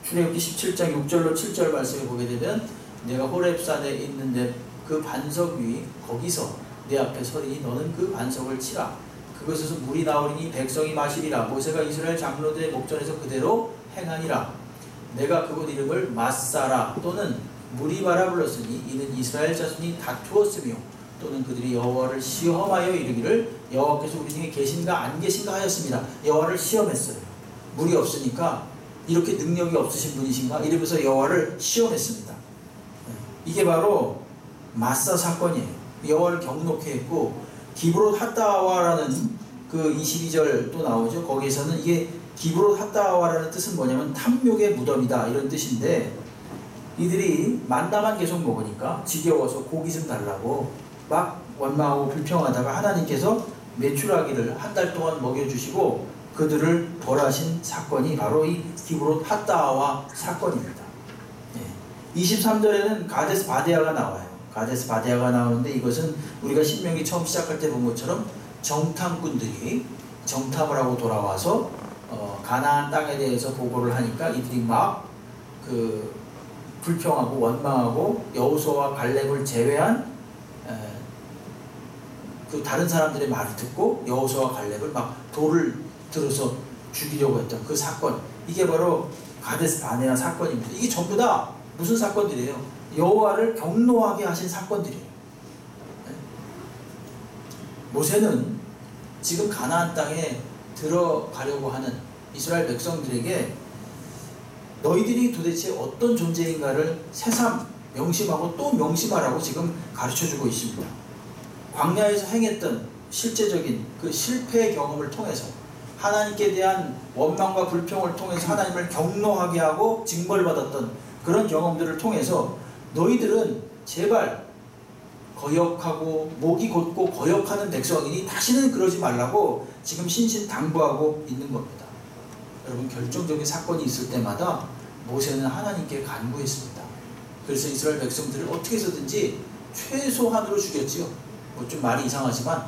6절로 7절 말씀에 보게 되면 내가 호렙산에 있는데 그 반석 위 거기서 내 앞에 서리니 너는 그 반석을 치라. 그것에서 물이 나오리니 백성이 마시리라. 모세가 이스라엘 장로들의 목전에서 그대로 행하니라. 내가 그곳 이름을 마사라 또는 무리바라 불렀으니 이는 이스라엘 자손이 다투었으며 또는 그들이 여호와를 시험하여 이르기를 여호와께서 우리 중에 계신가 안 계신가 하였습니다. 여호와를 시험했어요. 물이 없으니까 이렇게 능력이 없으신 분이신가 이러면서 여호와를 시험했습니다. 이게 바로 마사 사건이에요. 여호와를 경노케 했고 기브롯 핫다와라는 그 22절 또 나오죠. 거기에서는 이게 기브롯 핫다와라는 뜻은 뭐냐면 탐욕의 무덤이다 이런 뜻인데 이들이 만나만 계속 먹으니까 지겨워서 고기 좀 달라고 막 원망하고 불평하다가 하나님께서 메추라기를 한 달 동안 먹여주시고 그들을 벌하신 사건이 바로 이 기브롯 핫다와 사건입니다. 23절에는 가데스 바데아가 나와요. 가데스 바데아가 나오는데 이것은 우리가 신명기 처음 시작할 때 본 것처럼 정탐꾼들이 정탐을 하고 돌아와서 가나안 땅에 대해서 보고를 하니까 이들이 막 그 불평하고 원망하고 여호수아와 갈렙을 제외한 그 다른 사람들의 말을 듣고 여호수아와 갈렙을 막 돌을 들어서 죽이려고 했던 그 사건, 이게 바로 가데스 바네아 사건입니다. 이게 전부 다 무슨 사건들이에요? 여호와를 경노하게 하신 사건들이에요. 모세는 지금 가나안 땅에 들어가려고 하는 이스라엘 백성들에게 너희들이 도대체 어떤 존재인가를 새삼 명심하고 또 명심하라고 지금 가르쳐주고 있습니다. 광야에서 행했던 실제적인 그 실패의 경험을 통해서 하나님께 대한 원망과 불평을 통해서 하나님을 경노하게 하고 징벌받았던 그런 경험들을 통해서 너희들은 제발 거역하고 목이 곧고 거역하는 백성이니 다시는 그러지 말라고 지금 신신당부하고 있는 겁니다. 여러분, 결정적인 사건이 있을 때마다 모세는 하나님께 간구했습니다. 그래서 이스라엘 백성들을 어떻게 해서든지 최소한으로 죽였지요. 뭐 좀 말이 이상하지만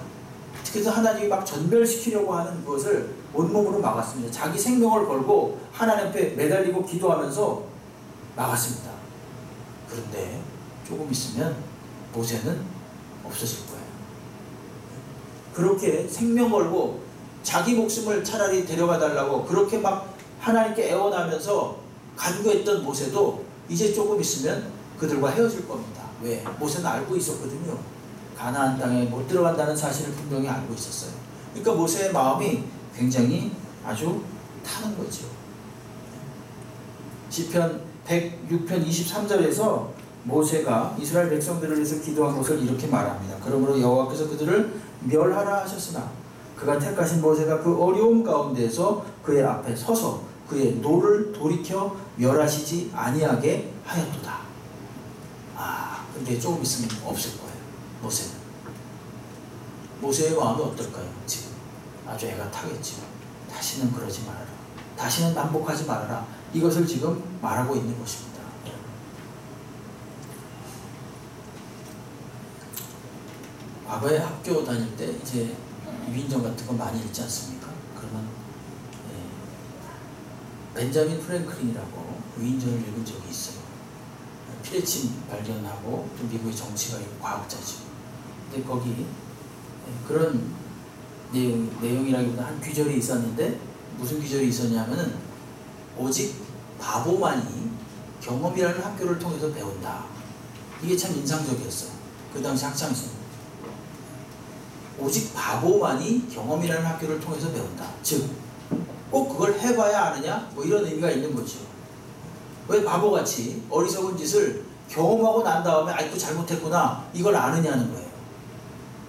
어떻게 해서 하나님이 막 전멸시키려고 하는 것을 온몸으로 막았습니다. 자기 생명을 걸고 하나님 앞에 매달리고 기도하면서 막았습니다. 그런데 조금 있으면 모세는 없어질 거예요. 그렇게 생명 걸고 자기 목숨을 차라리 데려가 달라고 그렇게 막 하나님께 애원하면서 간구했던 모세도 이제 조금 있으면 그들과 헤어질 겁니다. 왜? 모세는 알고 있었거든요. 가나안 땅에 못 들어간다는 사실을 분명히 알고 있었어요. 그러니까 모세의 마음이 굉장히 아주 타는 거죠. 시편 106편 23절에서 모세가 이스라엘 백성들을 위해서 기도한 것을 이렇게 말합니다. 그러므로 여호와께서 그들을 멸하라 하셨으나 그가 택하신 모세가 그 어려움 가운데에서 그의 앞에 서서 그의 노를 돌이켜 멸하시지 아니하게 하였도다. 근데 조금 있으면 없을 거예요. 모세는. 모세의 마음이 어떨까요? 지금 아주 애가 타겠죠. 다시는 그러지 말아라. 다시는 반복하지 말아라. 이것을 지금 말하고 있는 것입니다. 과거에 학교 다닐 때 이제 위인전 같은 거 많이 읽지 않습니까? 그러면 벤자민 프랭클린이라고 위인전을 읽은 적이 있어요. 피레침 발견하고 또 미국의 정치가 있고 과학자죠. 근데 거기 그런 내용이라기보다 한 귀절이 있었는데 무슨 귀절이 있었냐면은 오직 바보만이 경험이라는 학교를 통해서 배운다. 이게 참 인상적이었어요. 그 당시 학창시절. 오직 바보만이 경험이라는 학교를 통해서 배운다. 즉, 꼭 그걸 해봐야 아느냐? 뭐 이런 의미가 있는 거죠. 왜 바보같이 어리석은 짓을 경험하고 난 다음에 아이고 잘못했구나 이걸 아느냐는 거예요.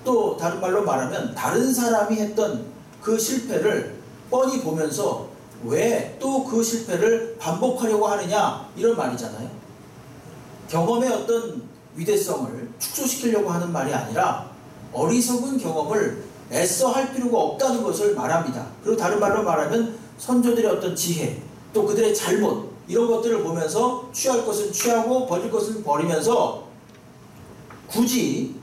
또 다른 말로 말하면 다른 사람이 했던 그 실패를 뻔히 보면서 왜 또 그 실패를 반복하려고 하느냐 이런 말이잖아요. 경험의 어떤 위대성을 축소시키려고 하는 말이 아니라 어리석은 경험을 애써 할 필요가 없다는 것을 말합니다. 그리고 다른 말로 말하면 선조들의 어떤 지혜 또 그들의 잘못 이런 것들을 보면서 취할 것은 취하고 버릴 것은 버리면서 굳이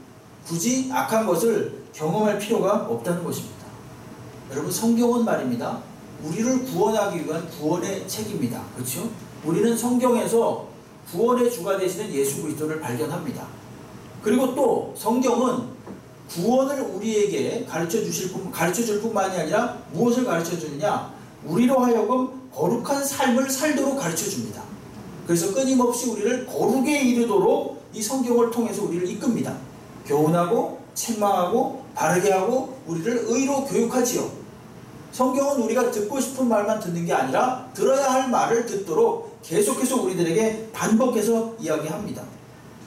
악한 것을 경험할 필요가 없다는 것입니다. 여러분, 성경은 말입니다. 우리를 구원하기 위한 구원의 책입니다. 그렇죠? 우리는 성경에서 구원의 주가 되시는 예수 그리스도를 발견합니다. 그리고 또 성경은 구원을 우리에게 가르쳐줄 뿐만이 아니라 무엇을 가르쳐주느냐? 우리로 하여금 거룩한 삶을 살도록 가르쳐줍니다. 그래서 끊임없이 우리를 거룩에 이르도록 이 성경을 통해서 우리를 이끕니다. 교훈하고 책망하고 바르게 하고 우리를 의로 교육하지요. 성경은 우리가 듣고 싶은 말만 듣는 게 아니라 들어야 할 말을 듣도록 계속해서 우리들에게 반복해서 이야기합니다.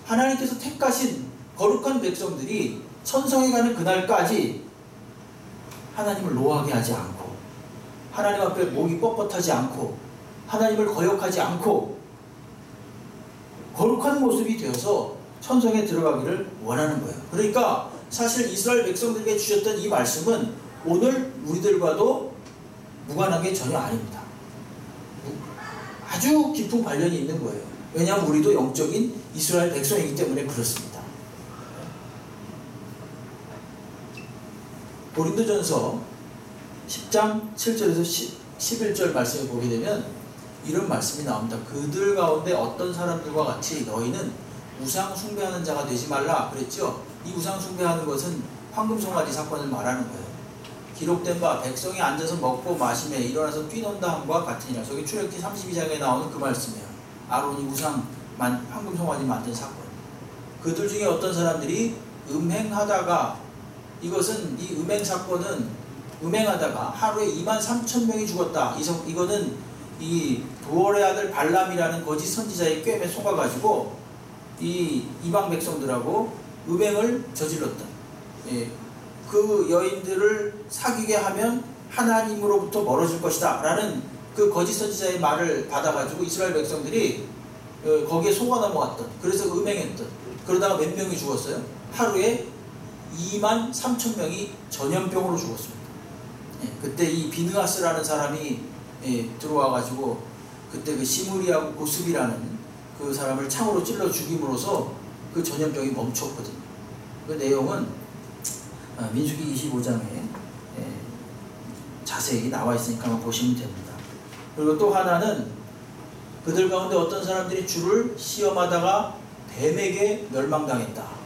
하나님께서 택하신 거룩한 백성들이 천성에 가는 그날까지 하나님을 노하게 하지 않고 하나님 앞에 목이 뻣뻣하지 않고 하나님을 거역하지 않고 거룩한 모습이 되어서 천성에 들어가기를 원하는 거예요. 그러니까 사실 이스라엘 백성들에게 주셨던 이 말씀은 오늘 우리들과도 무관한 게 전혀 아닙니다. 아주 깊은 관련이 있는 거예요. 왜냐하면 우리도 영적인 이스라엘 백성이기 때문에 그렇습니다. 고린도전서 10장 7절에서 11절 말씀을 보게 되면 이런 말씀이 나옵니다. 그들 가운데 어떤 사람들과 같이 너희는 우상 숭배하는 자가 되지 말라 그랬죠. 이 우상 숭배하는 것은 황금송아지 사건을 말하는 거예요. 기록된 바 백성이 앉아서 먹고 마시며 일어나서 뛰논다 함과 같으니라. 저기 출애굽기 32장에 나오는 그 말씀이에요. 아론이 황금송아지 만든 사건. 그들 중에 어떤 사람들이 음행하다가 이것은 이 음행 사건은 음행하다가 하루에 23,000명이 죽었다. 이거는 이 부올의 아들 발람이라는 거짓 선지자의 꾀에 속아가지고 이 이방 백성들하고 음행을 저질렀다. 예, 그 여인들을 사귀게 하면 하나님으로부터 멀어질 것이다 라는 그 거짓 선지자의 말을 받아가지고 이스라엘 백성들이 거기에 속아 넘어갔던, 그래서 음행했던, 그러다가 몇 명이 죽었어요? 하루에 23,000명이 전염병으로 죽었습니다. 예, 그때 이 비느하스라는 사람이 들어와가지고 그때 그 시므리하고 고스비라는 그 사람을 창으로 찔러 죽임으로써 그 전염병이 멈췄거든요. 그 내용은 민수기 25장에 자세히 나와 있으니까 한번 보시면 됩니다. 그리고 또 하나는 그들 가운데 어떤 사람들이 주를 시험하다가 뱀에게 멸망당했다.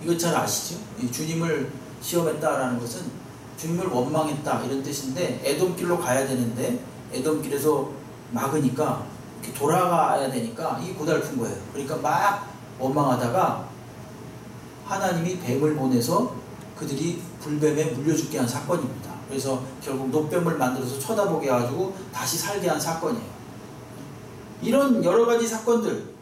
이거 잘 아시죠? 이 주님을 시험했다라는 것은 주님을 원망했다 이런 뜻인데, 에돔길로 가야 되는데 에돔길에서 막으니까 이렇게 돌아가야 되니까 이게 고달픈 거예요. 그러니까 막 원망하다가 하나님이 뱀을 보내서 그들이 불뱀에 물려 죽게 한 사건입니다. 그래서 결국 노뱀을 만들어서 쳐다보게 해가지고 다시 살게 한 사건이에요. 이런 여러 가지 사건들,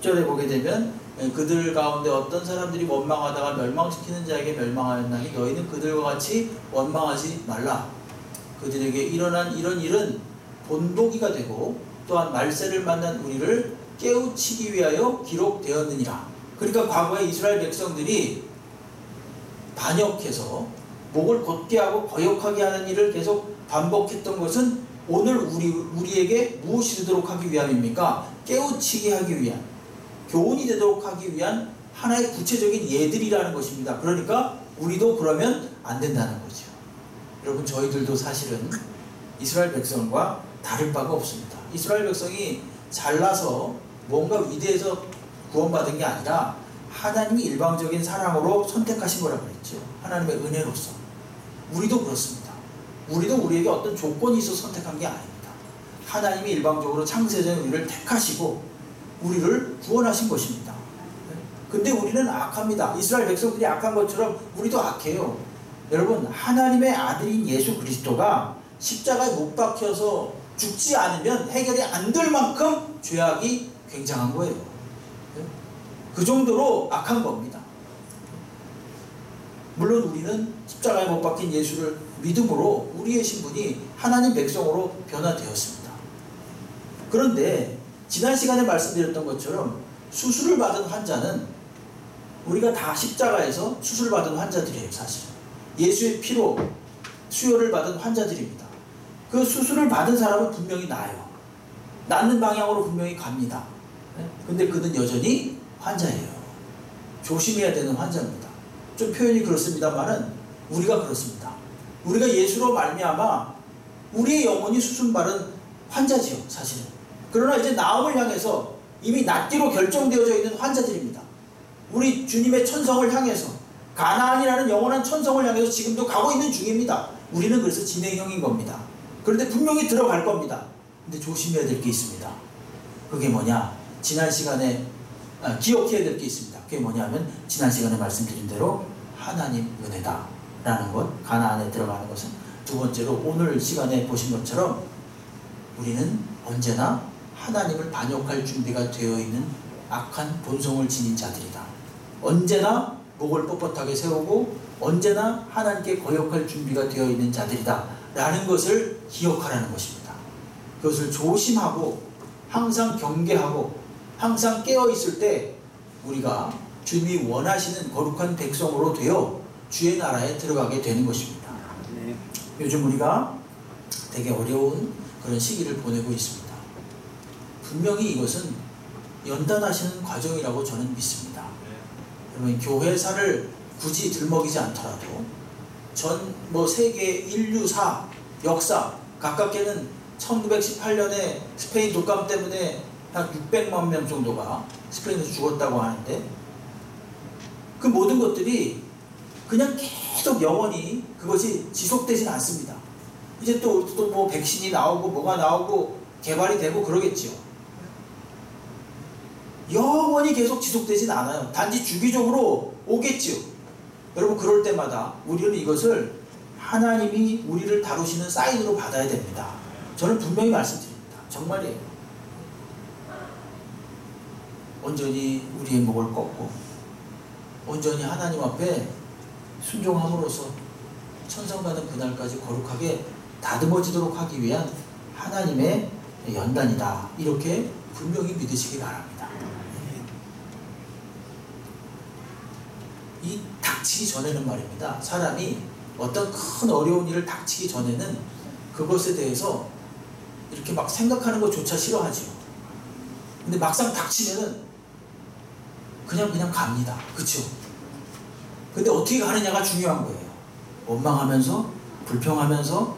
10절에 보게 되면 그들 가운데 어떤 사람들이 원망하다가 멸망시키는 자에게 멸망하였나니 너희는 그들과 같이 원망하지 말라. 그들에게 일어난 이런 일은 본보기가 되고 또한 말세를 만난 우리를 깨우치기 위하여 기록되었느니라. 그러니까 과거에 이스라엘 백성들이 반역해서 목을 곧게 하고 거역하게 하는 일을 계속 반복했던 것은 오늘 우리에게 무엇이 되도록 하기 위함입니까? 깨우치게 하기 위한, 교훈이 되도록 하기 위한 하나의 구체적인 예들이라는 것입니다. 그러니까 우리도 그러면 안 된다는 거죠. 여러분, 저희들도 사실은 이스라엘 백성과 다를 바가 없습니다. 이스라엘 백성이 잘나서 뭔가 위대해서 구원받은 게 아니라 하나님이 일방적인 사랑으로 선택하신 거라고 그랬죠. 하나님의 은혜로서. 우리도 그렇습니다. 우리도 우리에게 어떤 조건이 있어서 선택한 게 아닙니다. 하나님이 일방적으로 창세전 우리를 택하시고 우리를 구원하신 것입니다. 근데 우리는 악합니다. 이스라엘 백성들이 악한 것처럼 우리도 악해요. 여러분, 하나님의 아들인 예수 그리스도가 십자가에 못 박혀서 죽지 않으면 해결이 안 될 만큼 죄악이 굉장한 거예요. 그 정도로 악한 겁니다. 물론 우리는 십자가에 못 박힌 예수를 믿음으로 우리의 신분이 하나님 백성으로 변화되었습니다. 그런데 지난 시간에 말씀드렸던 것처럼 수술을 받은 환자는 우리가 다 십자가에서 수술받은 환자들이에요. 사실 예수의 피로 수혈을 받은 환자들입니다. 그 수술을 받은 사람은 분명히 나아요. 낫는 방향으로 분명히 갑니다. 근데 그는 여전히 환자예요. 조심해야 되는 환자입니다. 좀 표현이 그렇습니다만은 우리가 그렇습니다. 우리가 예수로 말미암아 우리의 영혼이 수순받은 환자지요, 사실은. 그러나 이제 나음을 향해서 이미 낫기로 결정되어져 있는 환자들입니다. 우리 주님의 천성을 향해서, 가나안이라는 영원한 천성을 향해서 지금도 가고 있는 중입니다. 우리는 그래서 진행형인 겁니다. 그런데 분명히 들어갈 겁니다. 근데 조심해야 될 게 있습니다. 그게 뭐냐? 지난 시간에 기억해야 될 게 있습니다. 그게 뭐냐면 지난 시간에 말씀드린 대로 하나님 은혜다 라는 것, 가나안에 들어가는 것은. 두 번째로 오늘 시간에 보신 것처럼 우리는 언제나 하나님을 반역할 준비가 되어 있는 악한 본성을 지닌 자들이다. 언제나 목을 뻣뻣하게 세우고 언제나 하나님께 거역할 준비가 되어 있는 자들이다 라는 것을 기억하라는 것입니다. 그것을 조심하고 항상 경계하고 항상 깨어있을 때 우리가 주님이 원하시는 거룩한 백성으로 되어 주의 나라에 들어가게 되는 것입니다. 네. 요즘 우리가 되게 어려운 그런 시기를 보내고 있습니다. 분명히 이것은 연단하시는 과정이라고 저는 믿습니다. 여러분, 교회사를 굳이 들먹이지 않더라도 세계 인류사 역사 가깝게는 1918년에 스페인 독감 때문에 한 600만 명 정도가 스페인에서 죽었다고 하는데, 그 모든 것들이 그냥 계속 영원히 그것이 지속되진 않습니다. 이제 또 뭐 백신이 나오고 뭐가 나오고 개발이 되고 그러겠지요. 영원히 계속 지속되진 않아요. 단지 주기적으로 오겠지요. 여러분 그럴 때마다 우리는 이것을 하나님이 우리를 다루시는 사인으로 받아야 됩니다. 저는 분명히 말씀드립니다. 정말이에요. 온전히 우리의 목을 꺾고 온전히 하나님 앞에 순종함으로써 천상 가는 그날까지 거룩하게 다듬어지도록 하기 위한 하나님의 연단이다. 이렇게 분명히 믿으시기 바랍니다. 이 닥치기 전에는 말입니다. 사람이 어떤 큰 어려운 일을 닥치기 전에는 그것에 대해서 이렇게 막 생각하는 것조차 싫어하죠. 근데 막상 닥치면은 그냥 갑니다. 그쵸? 근데 어떻게 가느냐가 중요한 거예요. 원망하면서, 불평하면서,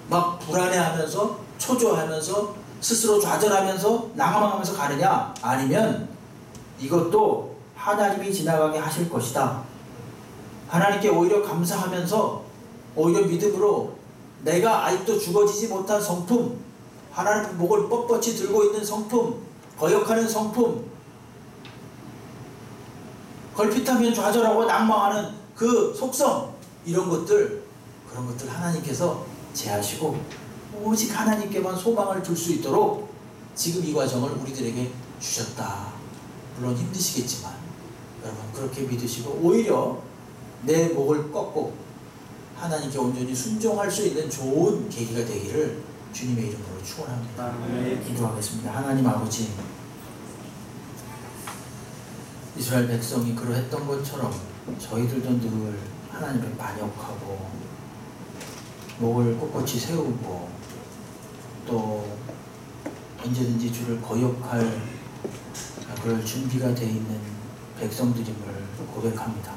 막 불안해하면서, 초조하면서, 스스로 좌절하면서, 낙망하면서 가느냐? 아니면 이것도 하나님이 지나가게 하실 것이다. 하나님께 오히려 감사하면서 오히려 믿음으로 내가 아직도 죽어지지 못한 성품, 하나님 목을 뻣뻣이 들고 있는 성품, 거역하는 성품, 걸핏하면 좌절하고 낙망하는 그 속성, 이런 것들, 그런 것들 하나님께서 제하시고 오직 하나님께만 소망을 둘 수 있도록 지금 이 과정을 우리들에게 주셨다. 물론 힘드시겠지만 여러분 그렇게 믿으시고 오히려 내 목을 꺾고 하나님께 온전히 순종할 수 있는 좋은 계기가 되기를 주님의 이름으로 축원합니다. 기도하겠습니다. 하나님 아버지, 이스라엘 백성이 그러했던 것처럼 저희들도 늘 하나님을 반역하고 목을 꼿꼿이 세우고 또 언제든지 주를 거역할 그럴 준비가 되어 있는 백성들임을 고백합니다.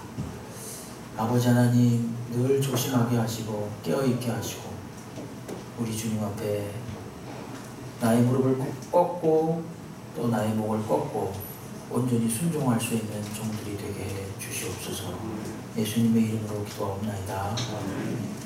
아버지 하나님 늘 조심하게 하시고 깨어있게 하시고 우리 주님 앞에 나의 무릎을 꺾고 또 나의 목을 꺾고 온전히 순종할 수 있는 종들이 되게 해 주시옵소서. 예수님의 이름으로 기도하옵나이다. 한 걸음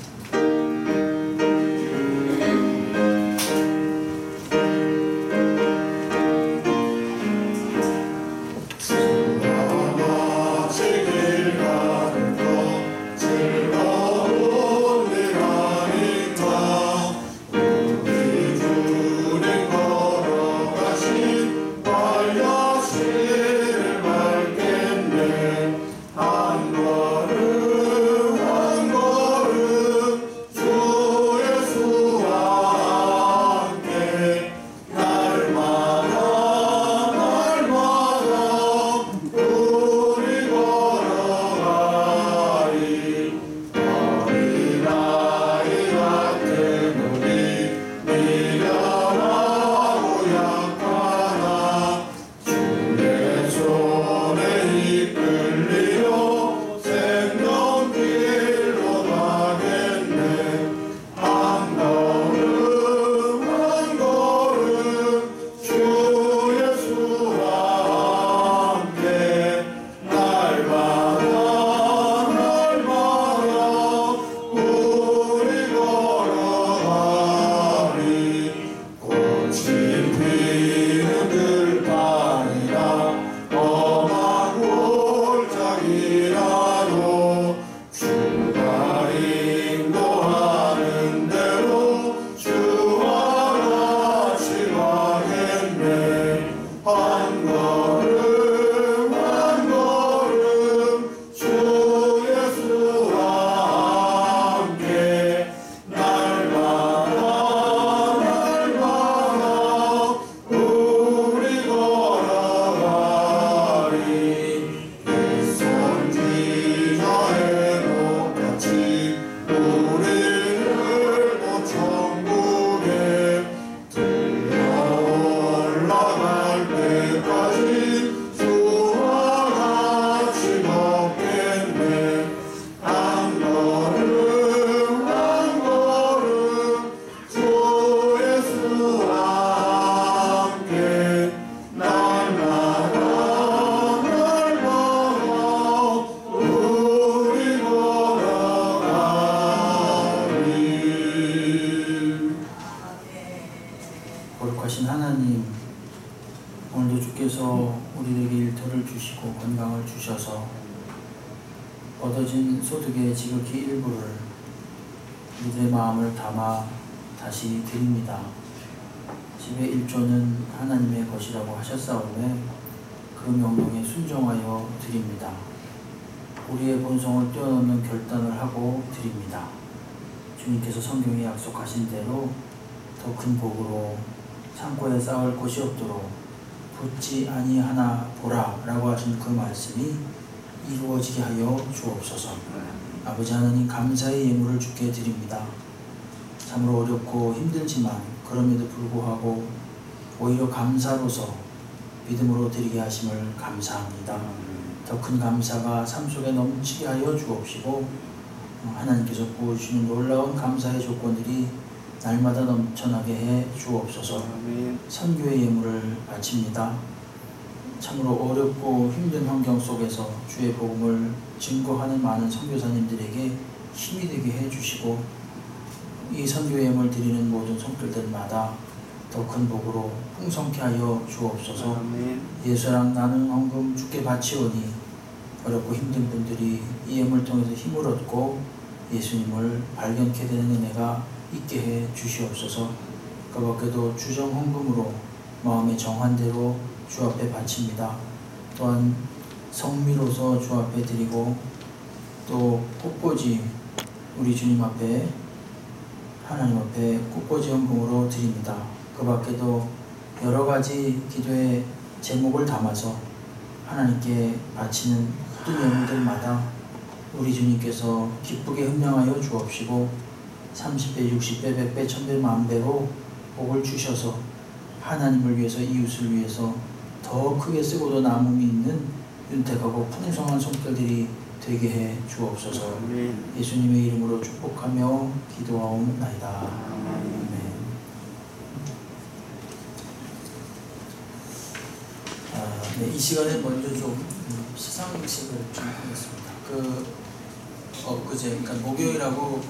받은 소득의 지극히 일부를 이들의 마음을 담아 다시 드립니다. 10의 1조는 하나님의 것이라고 하셨사오매 그 명령에 순종하여 드립니다. 우리의 본성을 뛰어넘는 결단을 하고 드립니다. 주님께서 성경에 약속하신 대로 더 큰 복으로 창고에 쌓을 곳이 없도록 붙지 아니하나 보라 라고 하신 그 말씀이 이루어지게 하여 주옵소서. 아버지 하나님, 감사의 예물을 주께 드립니다. 참으로 어렵고 힘들지만 그럼에도 불구하고 오히려 감사로서 믿음으로 드리게 하심을 감사합니다. 더 큰 감사가 삶 속에 넘치게 하여 주옵시고 하나님께서 부어주시는 놀라운 감사의 조건들이 날마다 넘쳐나게 해 주옵소서. 선교의 예물을 바칩니다. 참으로 어렵고 힘든 환경 속에서 주의 복음을 증거하는 많은 선교사님들에게 힘이 되게 해주시고 이 선교의 예물 드리는 모든 손길들마다 더 큰 복으로 풍성케 하여 주옵소서. 예수랑 나는 헌금 주께 바치오니 어렵고 힘든 분들이 이 예물 통해서 힘을 얻고 예수님을 발견케 되는 은혜가 있게 해 주시옵소서. 그 밖에도 주정 헌금으로 마음의 정한대로 주 앞에 바칩니다. 또한 성미로서 주 앞에 드리고 또 꽃꽂이 우리 주님 앞에 하나님 앞에 꽃꽂이 헌금으로 드립니다. 그 밖에도 여러 가지 기도의 제목을 담아서 하나님께 바치는 모든 예물들마다 우리 주님께서 기쁘게 흠명하여 주옵시고 30배, 60배, 100배, 1000배, 만배로 복을 주셔서 하나님을 위해서 이웃을 위해서 더 크게 쓰고도 남음이 있는 윤택하고 풍성한 손길들이 되게 해 주옵소서. 예수님의 이름으로 축복하며 기도하옵나이다. 아멘. 네, 이 시간에 먼저 좀 시상식을 좀 하겠습니다. 엊그제, 그러니까 목요일하고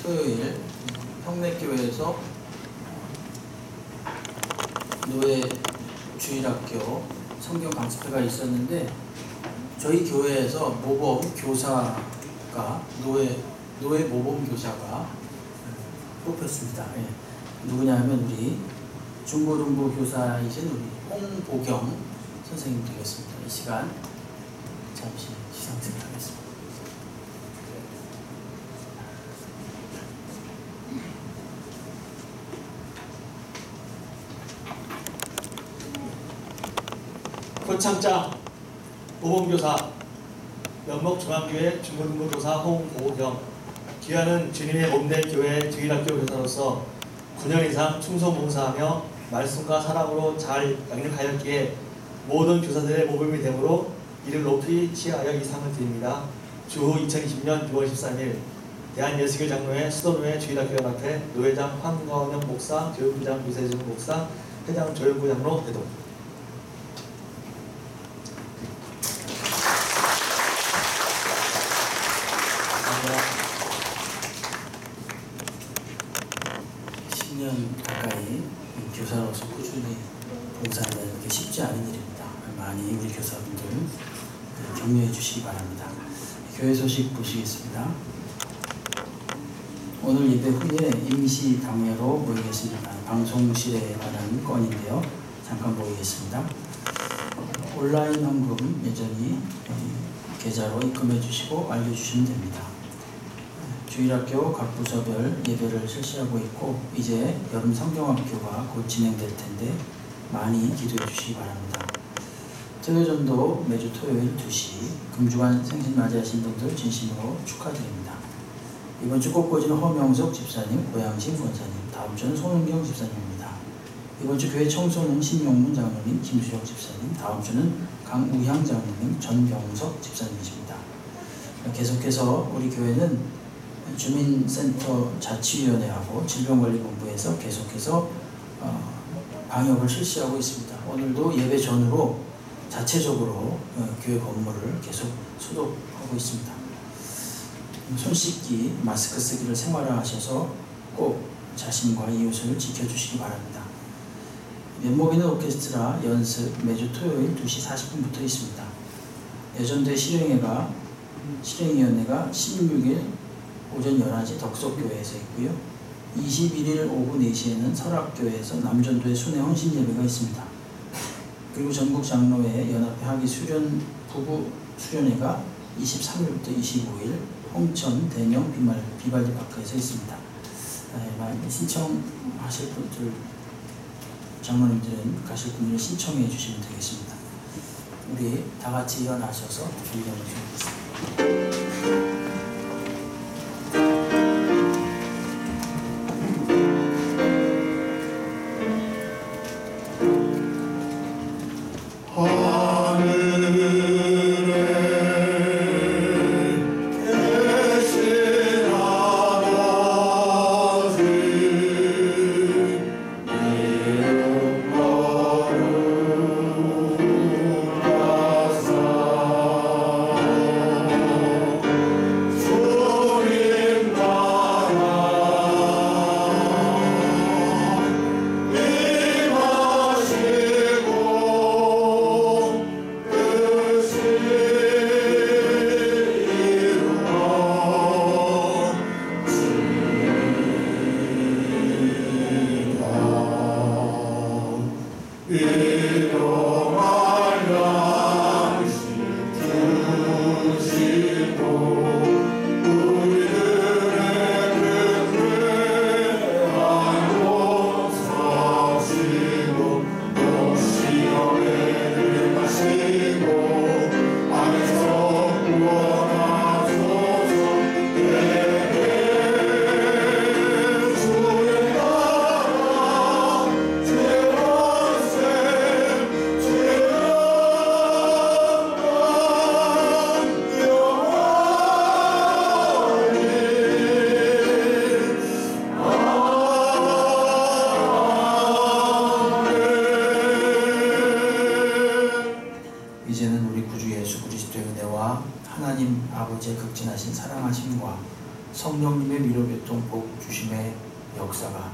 토요일 평내교회에서 노예 주일학교 성경 강습회가 있었는데 저희 교회에서 모범 교사가 노예 모범 교사가 뽑혔습니다. 예. 누구냐 하면 우리 중고등부 교사이신 우리 홍보경 선생님 되겠습니다. 이 시간 잠시 시상식을 하겠습니다. 표창장 모범교사 면목중앙교회 중고등부 교사 홍보경. 귀하는 주님의 몸된 교회 주일학교 교사로서 9년 이상 충성봉사하며 말씀과 사랑으로 잘 양육하였기에 모든 교사들의 모범이 되므로 이를 높이 취하여 이 상을 드립니다. 주후 2020년 6월 13일 대한예수교 장로회 수도노회 주일학교 연합회 노회장 황가원영 목사, 교육부장 유세준 목사, 회장 조영구 장로 대동. 가까이 교사로서 꾸준히 봉사하는 게 쉽지 않은 일입니다. 많이 우리 교사분들 격려해 주시기 바랍니다. 교회 소식 보시겠습니다. 오늘 예배 후에 임시 당회로 모이겠습니다. 방송실에 관한 건인데요. 잠깐 모이겠습니다. 온라인 헌금 여전히 계좌로 입금해 주시고 알려주시면 됩니다. 주일학교 각 부서별 예배를 실시하고 있고 이제 여름 성경학교가 곧 진행될 텐데 많이 기도해 주시기 바랍니다. 토요전도 매주 토요일 2시 금주간 생신 맞이하신 분들 진심으로 축하드립니다. 이번 주 꽃꽂이는 허명석 집사님, 고양신 권사님, 다음 주는 손은경 집사님입니다. 이번 주 교회 청소는 신용문 장로님, 김수혁 집사님, 다음 주는 강우향 장로님, 전병석 집사님이십니다. 계속해서 우리 교회는 주민센터 자치위원회하고 질병관리본부에서 계속해서 방역을 실시하고 있습니다. 오늘도 예배 전후로 자체적으로 교회 건물을 계속 소독하고 있습니다. 손 씻기, 마스크 쓰기를 생활화하셔서 꼭 자신과 이웃을 지켜주시기 바랍니다. 면목 있는 오케스트라 연습 매주 토요일 2시 40분부터 있습니다. 예전대 실행회가 실행위원회가 16일 오전 11시 덕석교회에서 있고요. 21일 오후 4시에는 설악교회에서 남전도의 순회 헌신 예배가 있습니다. 그리고 전국 장로회 연합회 학위 수련 부부 수련회가 23일부터 25일 홍천 대명 비발디 파크에서 있습니다. 신청하실 분들, 장로님들은 가실 분들은 신청해 주시면 되겠습니다. 우리 다 같이 일어나셔서 기도를 드리겠습니다. 이제는 우리 구주 예수 그리스도의 은혜와 하나님 아버지의 극진하신 사랑하심과 성령님의 위로교통 복 주심의 역사가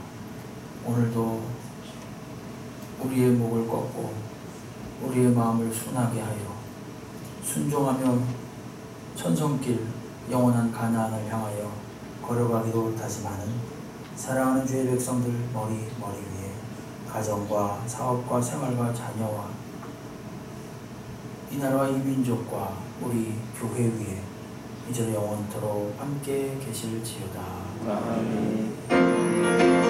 오늘도 우리의 목을 꺾고 우리의 마음을 순하게 하여 순종하며 천성길 영원한 가나안을 향하여 걸어가기로 다짐하는 사랑하는 주의 백성들 머리 위에 가정과 사업과 생활과 자녀와 이 나라와 이 민족과 우리 교회 위에 이제로 영원토록 함께 계실지어다. 아멘.